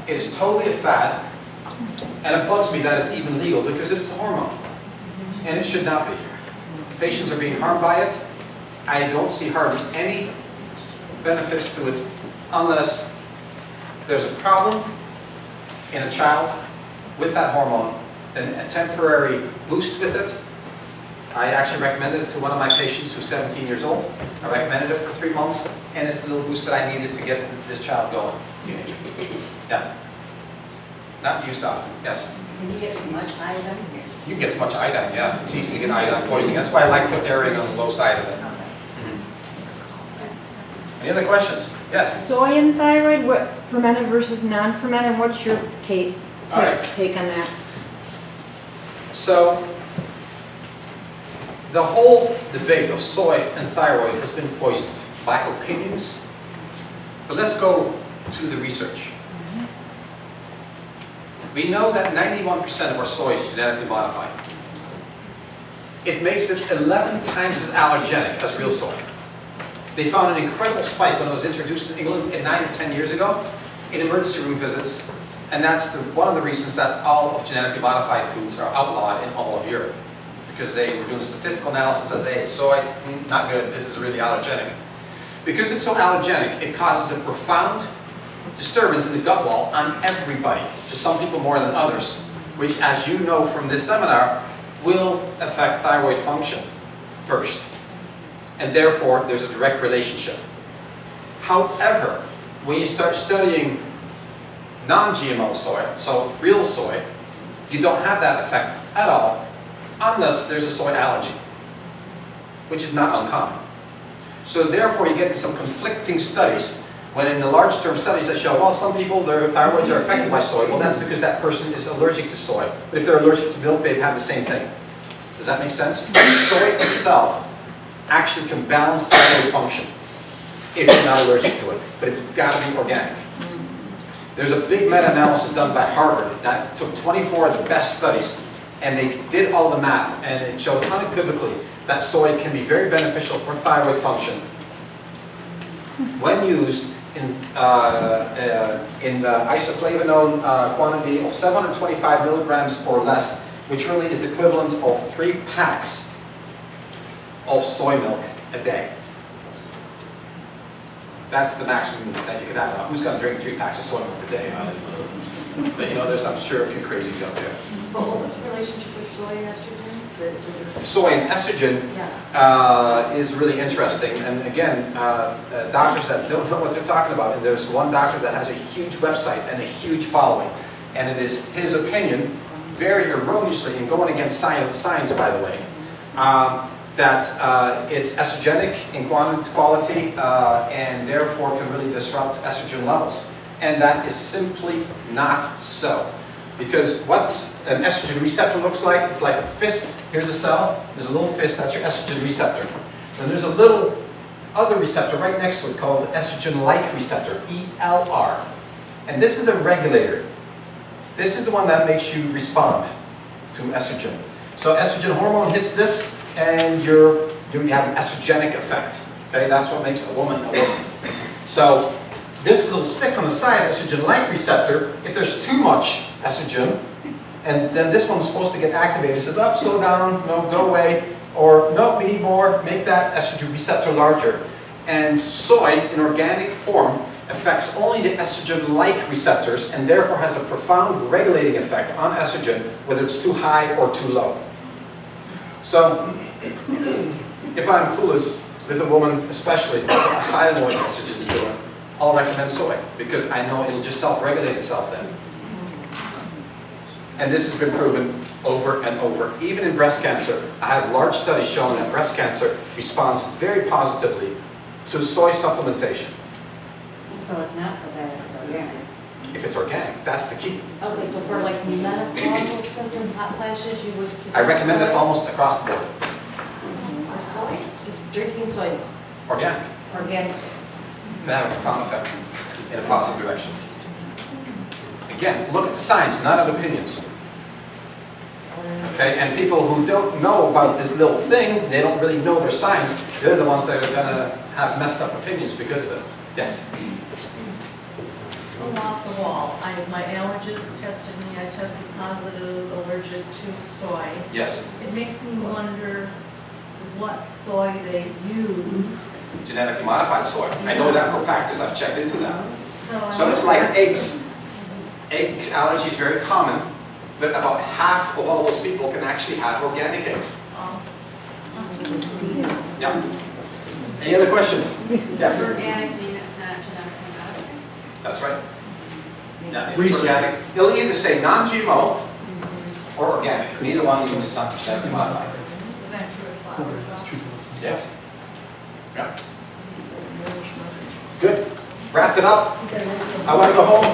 It is totally a fad, and it bugs me that it's even legal because it's a hormone, and it should not be. Patients are being harmed by it. I don't see hardly any benefits to it unless there's a problem in a child with that hormone, then a temporary boost with it. I actually recommended it to one of my patients who's 17 years old. I recommended it for 3 months, and it's the little boost that I needed to get this child going, teenager. Yes. Not used often, yes. Can you get too much iodine? You can get too much iodine, yeah. It's easy to get iodine poisoning. That's why I like to err on the low side of it. Any other questions? Yes. Soy and thyroid, what fermented versus non-fermented? What's your take All right. on that? So, the whole debate of soy and thyroid has been poisoned by opinions. But let's go to the research. We know that 91% of our soy is genetically modified. It makes it 11 times as allergenic as real soy. They found an incredible spike when it was introduced in England 9 or 10 years ago in emergency room visits, and that's one of the reasons that all of genetically modified foods are outlawed in all of Europe, because they were doing statistical analysis as, hey, soy, not good, this is really allergenic. Because it's so allergenic, it causes a profound disturbance in the gut wall on everybody, just some people more than others, which, as you know from this seminar, will affect thyroid function first. And therefore, there's a direct relationship. However, when you start studying non-GMO soy, so real soy, you don't have that effect at all, unless there's a soy allergy, which is not uncommon. So therefore, you get some conflicting studies, when in the large-term studies that show, well, some people, their thyroids are affected by soy. Well, that's because that person is allergic to soy. But if they're allergic to milk, they'd have the same thing. Does that make sense? Soy itself actually can balance thyroid function if you're not allergic to it. But it's got to be organic. There's a big meta-analysis done by Harvard that took 24 of the best studies, and they did all the math, and it showed unequivocally that soy can be very beneficial for thyroid function when used in isoflavonone quantity of 725 milligrams or less, which really is the equivalent of 3 packs of soy milk a day. That's the maximum that you can have. Now, who's going to drink 3 packs of soy milk a day? But you know, there's, I'm sure, a few crazies out there. But what was the relationship with soy and estrogen? Soy and estrogen Yeah. is really interesting. And again, doctors that don't know what they're talking about, and there's one doctor that has a huge website and a huge following, and it is his opinion, very erroneously, and going against science by the way, that it's estrogenic in quality and therefore can really disrupt estrogen levels. And that is simply not so. Because what an estrogen receptor looks like, it's like a fist. Here's a cell, there's a little fist, that's your estrogen receptor. And there's a little other receptor right next to it called the estrogen-like receptor, ELR. And this is a regulator. This is the one that makes you respond to estrogen. So estrogen hormone hits this, and you have an estrogenic effect. Okay, that's what makes a woman a woman. So this little stick on the side, estrogen-like receptor, if there's too much estrogen, and then this one's supposed to get activated, it says, oh, slow down, no, go away, or no, we need more, make that estrogen receptor larger. And soy, in organic form, affects only the estrogen-like receptors, and therefore has a profound regulating effect on estrogen, whether it's too high or too low. So, if I'm clueless with a woman especially, I don't know what estrogen is doing, I'll recommend soy, because I know it'll just self-regulate itself then. And this has been proven over and over. Even in breast cancer, I have large studies showing that breast cancer responds very positively to soy supplementation. So it's not so bad if it's organic. If it's organic, that's the key. Okay, so for like menopausal symptoms, hot flashes, you would suggest I recommend it soy? almost across the board. Soy? Just drinking soy, Organic. organic soy. Can have a profound effect in a positive direction. Again, look at the science, not at opinions. Okay, and people who don't know about this little thing, they don't really know their science, they're the ones that are going to have messed up opinions because of it. Yes? I'm off the wall. My allergist tested me. I tested positive allergic to soy. Yes. It makes me wonder what soy they use. Genetically modified soy. I know that for a fact because I've checked into that. So So it's like eggs. Egg allergy is very common, but about half of all those people can actually have organic eggs. Yeah. Any other questions? Yes. Organic mean it's not genetically modified? That's right. Yeah, if it's organic, it'll either say non-GMO or organic. Neither one means not genetically modified. Is that true of flowers as well? Yeah. Yeah. Good. Wrapped it up. I want to go home.